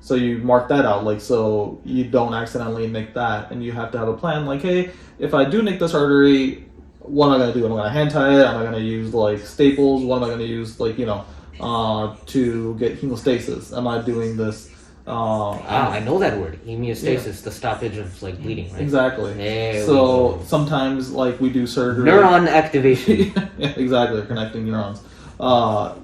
so you mark that out, like, so you don't accidentally nick that, and you have to have a plan, like, hey, if I do nick this artery, what am I going to do? Am I going to hand tie it? Am I going to use, like, staples? What am I going to use, like, to get hemostasis? Am I doing this? I know that word, hemostasis, the stoppage of, like, bleeding, right? Exactly. There so sometimes, like, we do surgery. Neuron activation. Yeah, exactly, connecting neurons.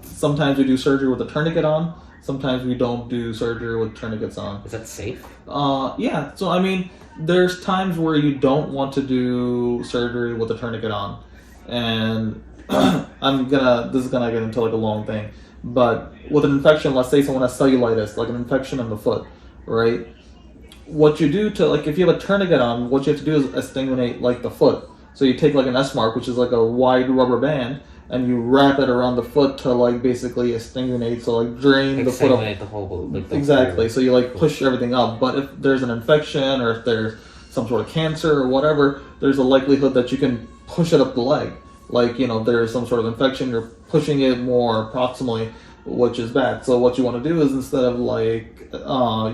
Sometimes we do surgery with a tourniquet on. Sometimes we don't do surgery with tourniquets on. Is that safe? Yeah. So I mean, there's times where you don't want to do surgery with a tourniquet on, and this is gonna get into like a long thing, but with an infection, let's say someone has cellulitis, like an infection in the foot, right? What you do to, like, if you have a tourniquet on, what you have to do is exsanguinate like the foot. So you take like an S-mark, which is like a wide rubber band, and you wrap it around the foot to like basically exsanguinate, so like drain the foot up. The whole, like, Exactly. So you like push everything up. But if there's an infection or if there's some sort of cancer or whatever, there's a likelihood that you can push it up the leg. Like, there's some sort of infection, you're pushing it more proximally. which is bad. So what you want to do is instead of like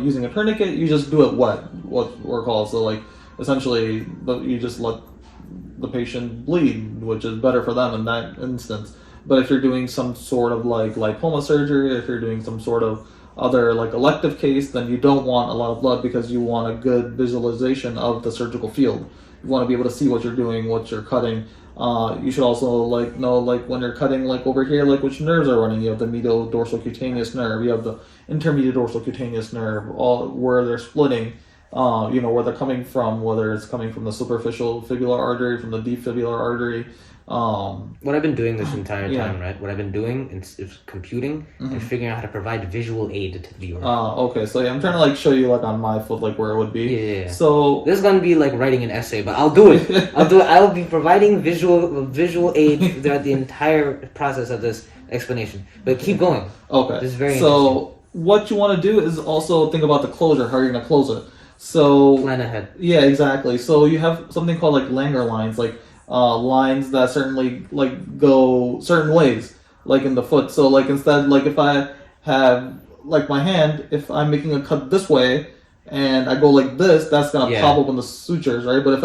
using a tourniquet, you just do it wet, what we're called. So like essentially, you just let the patient bleed, which is better for them in that instance. But if you're doing some sort of like lipoma surgery, if you're doing some sort of other like elective case, then you don't want a lot of blood because you want a good visualization of the surgical field. You want to be able to see what you're doing, what you're cutting. You should also like know like when you're cutting like over here, like which nerves are running. You have the medial dorsal cutaneous nerve. You have the intermediate dorsal cutaneous nerve. All where they're splitting. Where they're coming from. Whether it's coming from the superficial fibular artery, from the deep fibular artery. What I've been doing this entire time, right? What I've been doing is computing and figuring out how to provide visual aid to the viewer. Okay. So I'm trying to like show you like on my foot like where it would be. Yeah. So this is gonna be like writing an essay, but I'll do it. I will be providing visual aid throughout the entire process of this explanation. But keep going. Okay. This is very so what you want to do is also think about the closure. How you're gonna close it. So plan ahead. Yeah, exactly. So you have something called like Langer lines, like lines that certainly like go certain ways, like in the foot. So like instead, like if I have like my hand, if I'm making a cut this way and I go like this, that's gonna pop open the sutures, right? But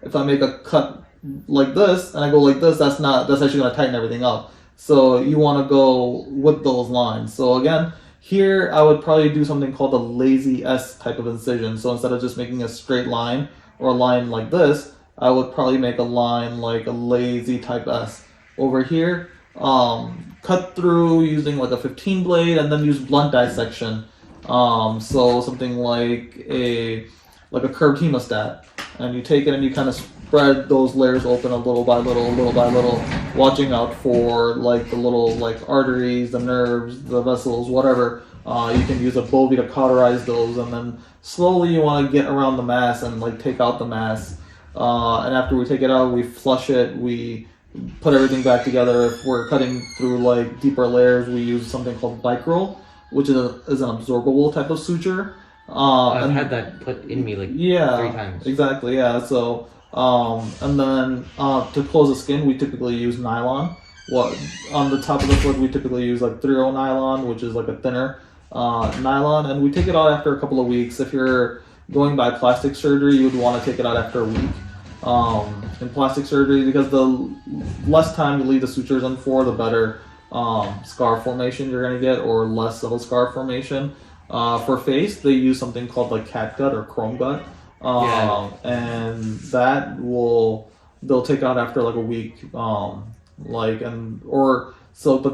if I make a cut like this and I go like this, that's actually gonna tighten everything up. So you want to go with those lines. So again, here I would probably do something called a lazy S type of incision. So instead of just making a straight line or a line like this, I would probably make a line like a lazy type S. Over here, cut through using like a 15 blade and then use blunt dissection. So something like a curved hemostat. And you take it and you kind of spread those layers open a little by little, watching out for like the little like arteries, the nerves, the vessels, whatever. You can use a bovie to cauterize those, and then slowly you want to get around the mass and like take out the mass. And after we take it out, we flush it, we put everything back together. If we're cutting through like deeper layers, we use something called Vicryl, which is an absorbable type of suture. I've had that put in me like 3 times. Exactly, yeah. So, and then to close the skin, we typically use nylon. On the top of the foot, we typically use like 3-0 nylon, which is like a thinner nylon, and we take it out after a couple of weeks. If you're going by plastic surgery, you would want to take it out after a week. In plastic surgery, because the less time you leave the sutures in for, the better scar formation you're going to get, or less subtle scar formation. For face, they use something called like catgut or chrome gut, and that they'll take out after like a week, but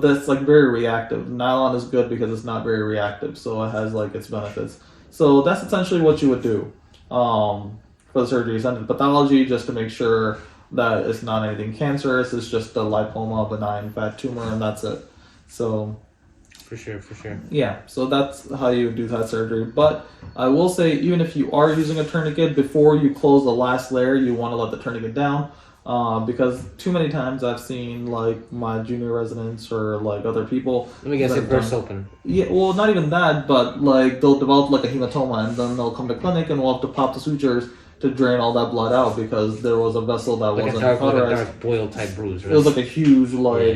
that's like very reactive. Nylon is good because it's not very reactive, so it has like its benefits. So that's essentially what you would do for the surgery. Send to pathology just to make sure that it's not anything cancerous. It's just a lipoma, benign fat tumor, and that's it. So. For sure. Yeah, so that's how you do that surgery. But I will say, even if you are using a tourniquet, before you close the last layer, you want to let the tourniquet down. Because too many times I've seen like my junior residents or like other people. Let me guess, it bursts open. Yeah, well, not even that, but like they'll develop like a hematoma, and then they'll come to clinic and we'll have to pop the sutures to drain all that blood out because there was a vessel that wasn't cauterized. Like a dark boil type bruise, right? It was like a huge,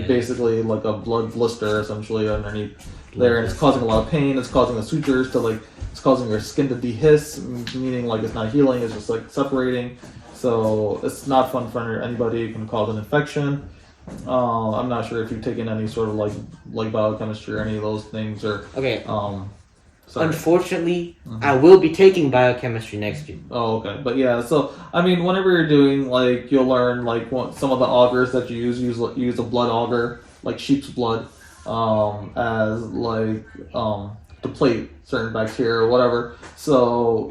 basically like a blood blister essentially underneath there, and it's causing a lot of pain. It's causing the sutures to it's causing your skin to dehiss, meaning like it's not healing, it's just like separating. So it's not fun for anybody. It can cause an infection. I'm not sure if you've taken any sort of like biochemistry or any of those things or. Okay. Unfortunately, I will be taking biochemistry next year. Oh, okay. But yeah, so I mean, whenever you're doing you'll learn some of the augers that you use a blood auger, like sheep's blood, as to plate certain bacteria or whatever. So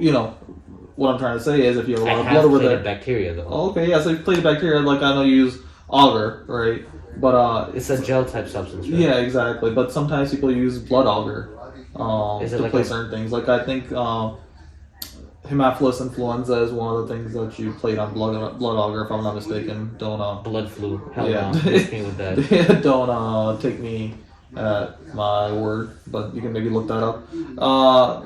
what I'm trying to say is if you have a lot of blood over there. Bacteria though. Oh, okay, yeah. So if you plated bacteria, I know you use auger, right? But it's a gel type substance, right? Yeah, exactly. But sometimes people use blood auger. To play certain things. Like I think Haemophilus influenza is one of the things that you plate on blood auger, if I'm not mistaken. Don't blood flu. Hell no. Take me with that. Don't take me at my word, but you can maybe look that up.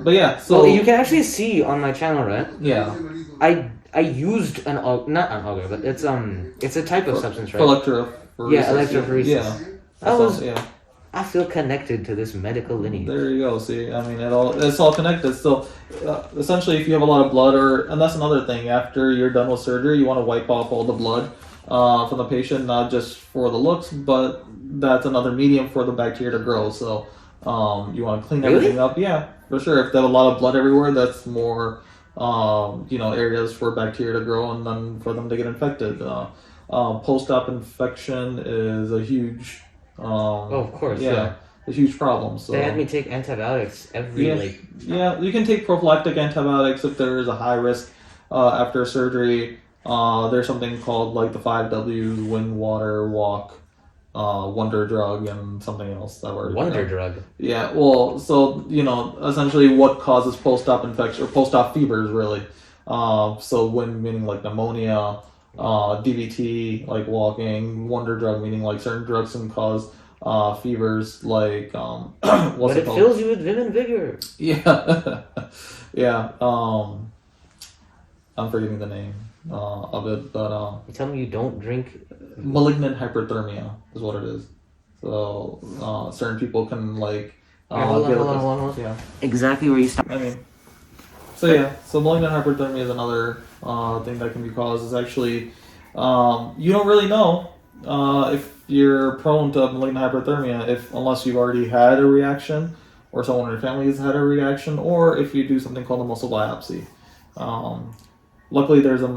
But yeah, so you can actually see on my channel, right? Yeah. I used not an auger, but it's a type of substance, right? Electrophoresis. Yeah, electrophoresis. Yeah. I feel connected to this medical lineage. There you go. See, I mean, it's all connected. So, essentially, if you have a lot of blood, and that's another thing. After you're done with surgery, you want to wipe off all the blood from the patient, not just for the looks, but that's another medium for the bacteria to grow. So, you want to clean everything up. Yeah, for sure. If they have a lot of blood everywhere, that's more, areas for bacteria to grow and then for them to get infected. Post-op infection is a huge. Of course, yeah. A huge problem. So they had me take antibiotics every you can take prophylactic antibiotics if there is a high risk after surgery. There's something called like the 5 Ws: wind, water, walk, wonder drug, and something else that were wonder drug. Yeah, well, so essentially what causes post-op infection or post-op fevers really. So wind meaning like pneumonia, DVT like walking, wonder drug meaning like certain drugs can cause fevers like but it fills you with vim and vigor. Yeah. Yeah. I'm forgetting the name of it, but you tell me you don't drink. Malignant hyperthermia is what it is. So certain people can like hold on. Yeah. Exactly where you start. I mean, so malignant hyperthermia is another thing that can be caused. Is actually you don't really know if you're prone to malignant hyperthermia unless you've already had a reaction or someone in your family has had a reaction, or if you do something called a muscle biopsy. Luckily, there's a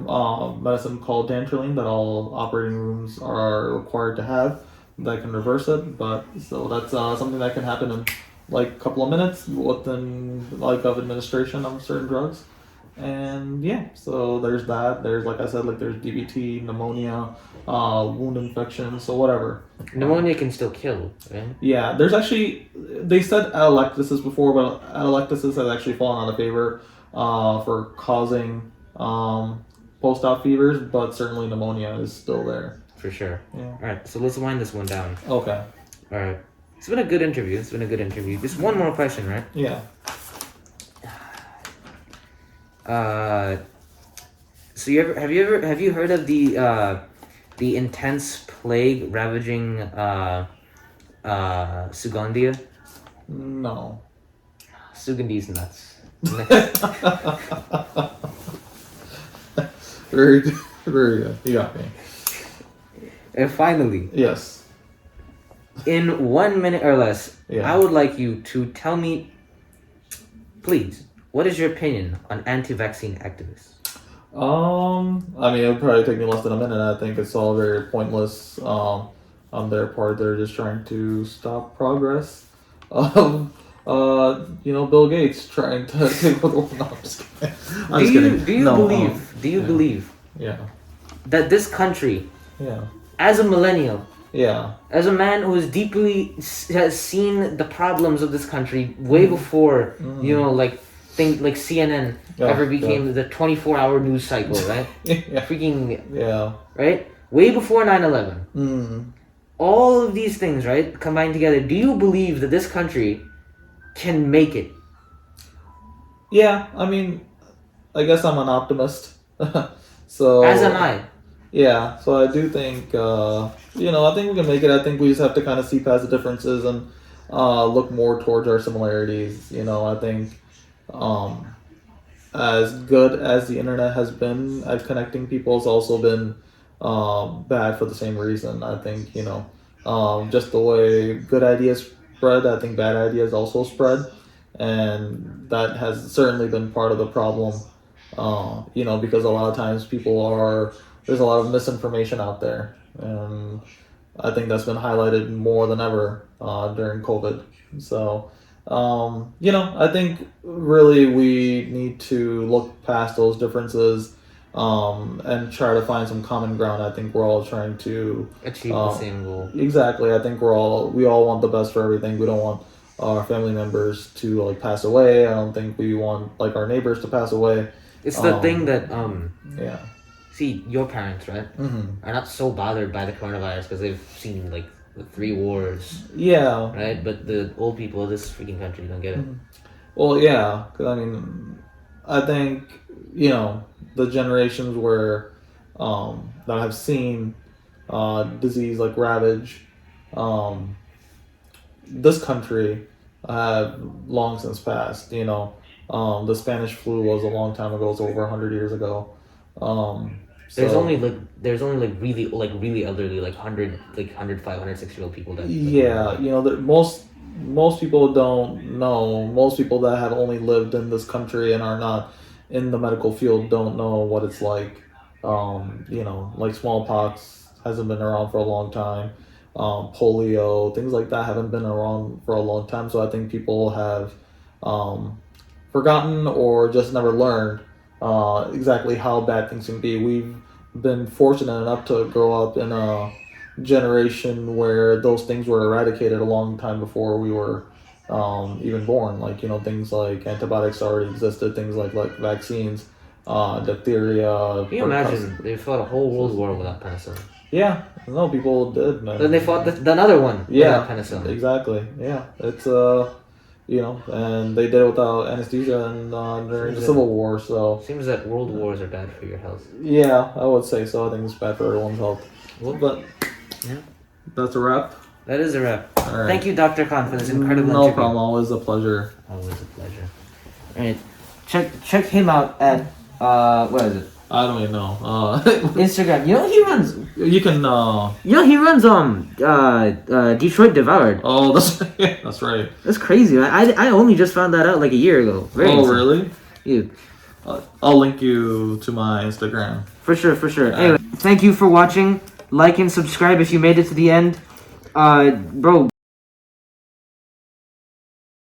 medicine called dantrolene that all operating rooms are required to have that can reverse it. But so that's something that can happen in like a couple of minutes within like of administration of certain drugs. And yeah, so there's that. There's like I said, like there's DVT, pneumonia, wound infection, so whatever. Pneumonia can still kill, right? Yeah, there's actually they said atelectasis before, but atelectasis has actually fallen out of favor for causing post-op fevers, but certainly pneumonia is still there. For sure. Yeah. All right, so let's wind this one down. Okay. All right. It's been a good interview. Just one more question, right? Yeah. So have you heard of the intense plague ravaging Sugandia? No. Sugandi's nuts. Very good. Very good. You got me. And finally, yes. In 1 minute or less, yeah. I would like you to tell me, please, what is your opinion on anti-vaccine activists? I mean, it would probably take me less than a minute. I think it's all very pointless on their part. They're just trying to stop progress. Bill Gates trying to take over. No, I'm just kidding. Do you believe yeah. that this country, yeah, as a millennial, yeah, as a man who has seen the problems of this country way before, like CNN ever became the 24-hour news cycle, right? yeah. Right? Way before 9/11. All of these things, right, combined together, do you believe that this country can make it? Yeah, I mean, I guess I'm an optimist. So as am I. Yeah, so I do think, I think we can make it. I think we just have to kind of see past the differences and look more towards our similarities. I think as good as the internet has been at connecting people, it's also been bad for the same reason. I think, just the way good ideas spread, I think bad ideas also spread. And that has certainly been part of the problem, because a lot of times there's a lot of misinformation out there. And I think that's been highlighted more than ever during COVID. So, I think really we need to look past those differences and try to find some common ground. I think we're all trying to achieve the same goal. Exactly. I think we all want the best for everything. We don't want our family members to pass away. I don't think we want our neighbors to pass away. It's the thing that yeah. See, your parents, right, are not so bothered by the coronavirus because they've seen the 3 wars. Yeah. Right, but the old people of this freaking country don't get it. Well, yeah, because I think the generations where that have seen disease ravage this country have long since passed. You know, the Spanish flu was a long time ago. It's over 100 years ago. There's only really elderly, like 105, 106-year-old people that. Yeah, you know, most people don't know. Most people that have only lived in this country and are not in the medical field don't know what it's like. You know, like smallpox hasn't been around for a long time. Polio, things like that haven't been around for a long time. So I think people have forgotten or just never learned exactly how bad things can be. We've been fortunate enough to grow up in a generation where those things were eradicated a long time before we were even born. Like, you know, things like antibiotics already existed, things like vaccines, diphtheria. Can you imagine they fought a whole world war without penicillin? Yeah, no, people did. Then they fought another one without penicillin. Exactly. Yeah, it's you know, and they did it without anesthesia and during the Civil War. So seems that world wars are bad for your health. Yeah, I would say so. I think it's bad for everyone's health. Well, but yeah, that's a wrap. That is a wrap. All right. Thank you, Dr. Khan, for this incredible interview. No problem. Always a pleasure. Always a pleasure. All right, check him out at what is it? I don't even know. Instagram. You know he runs. You can. You know he runs Detroit Devoured. Oh, that's right. That's crazy. I only just found that out like a year ago. Very insane. Really? Yeah. I'll link you to my Instagram. For sure. Anyway, thank you for watching. Like and subscribe if you made it to the end. Bro.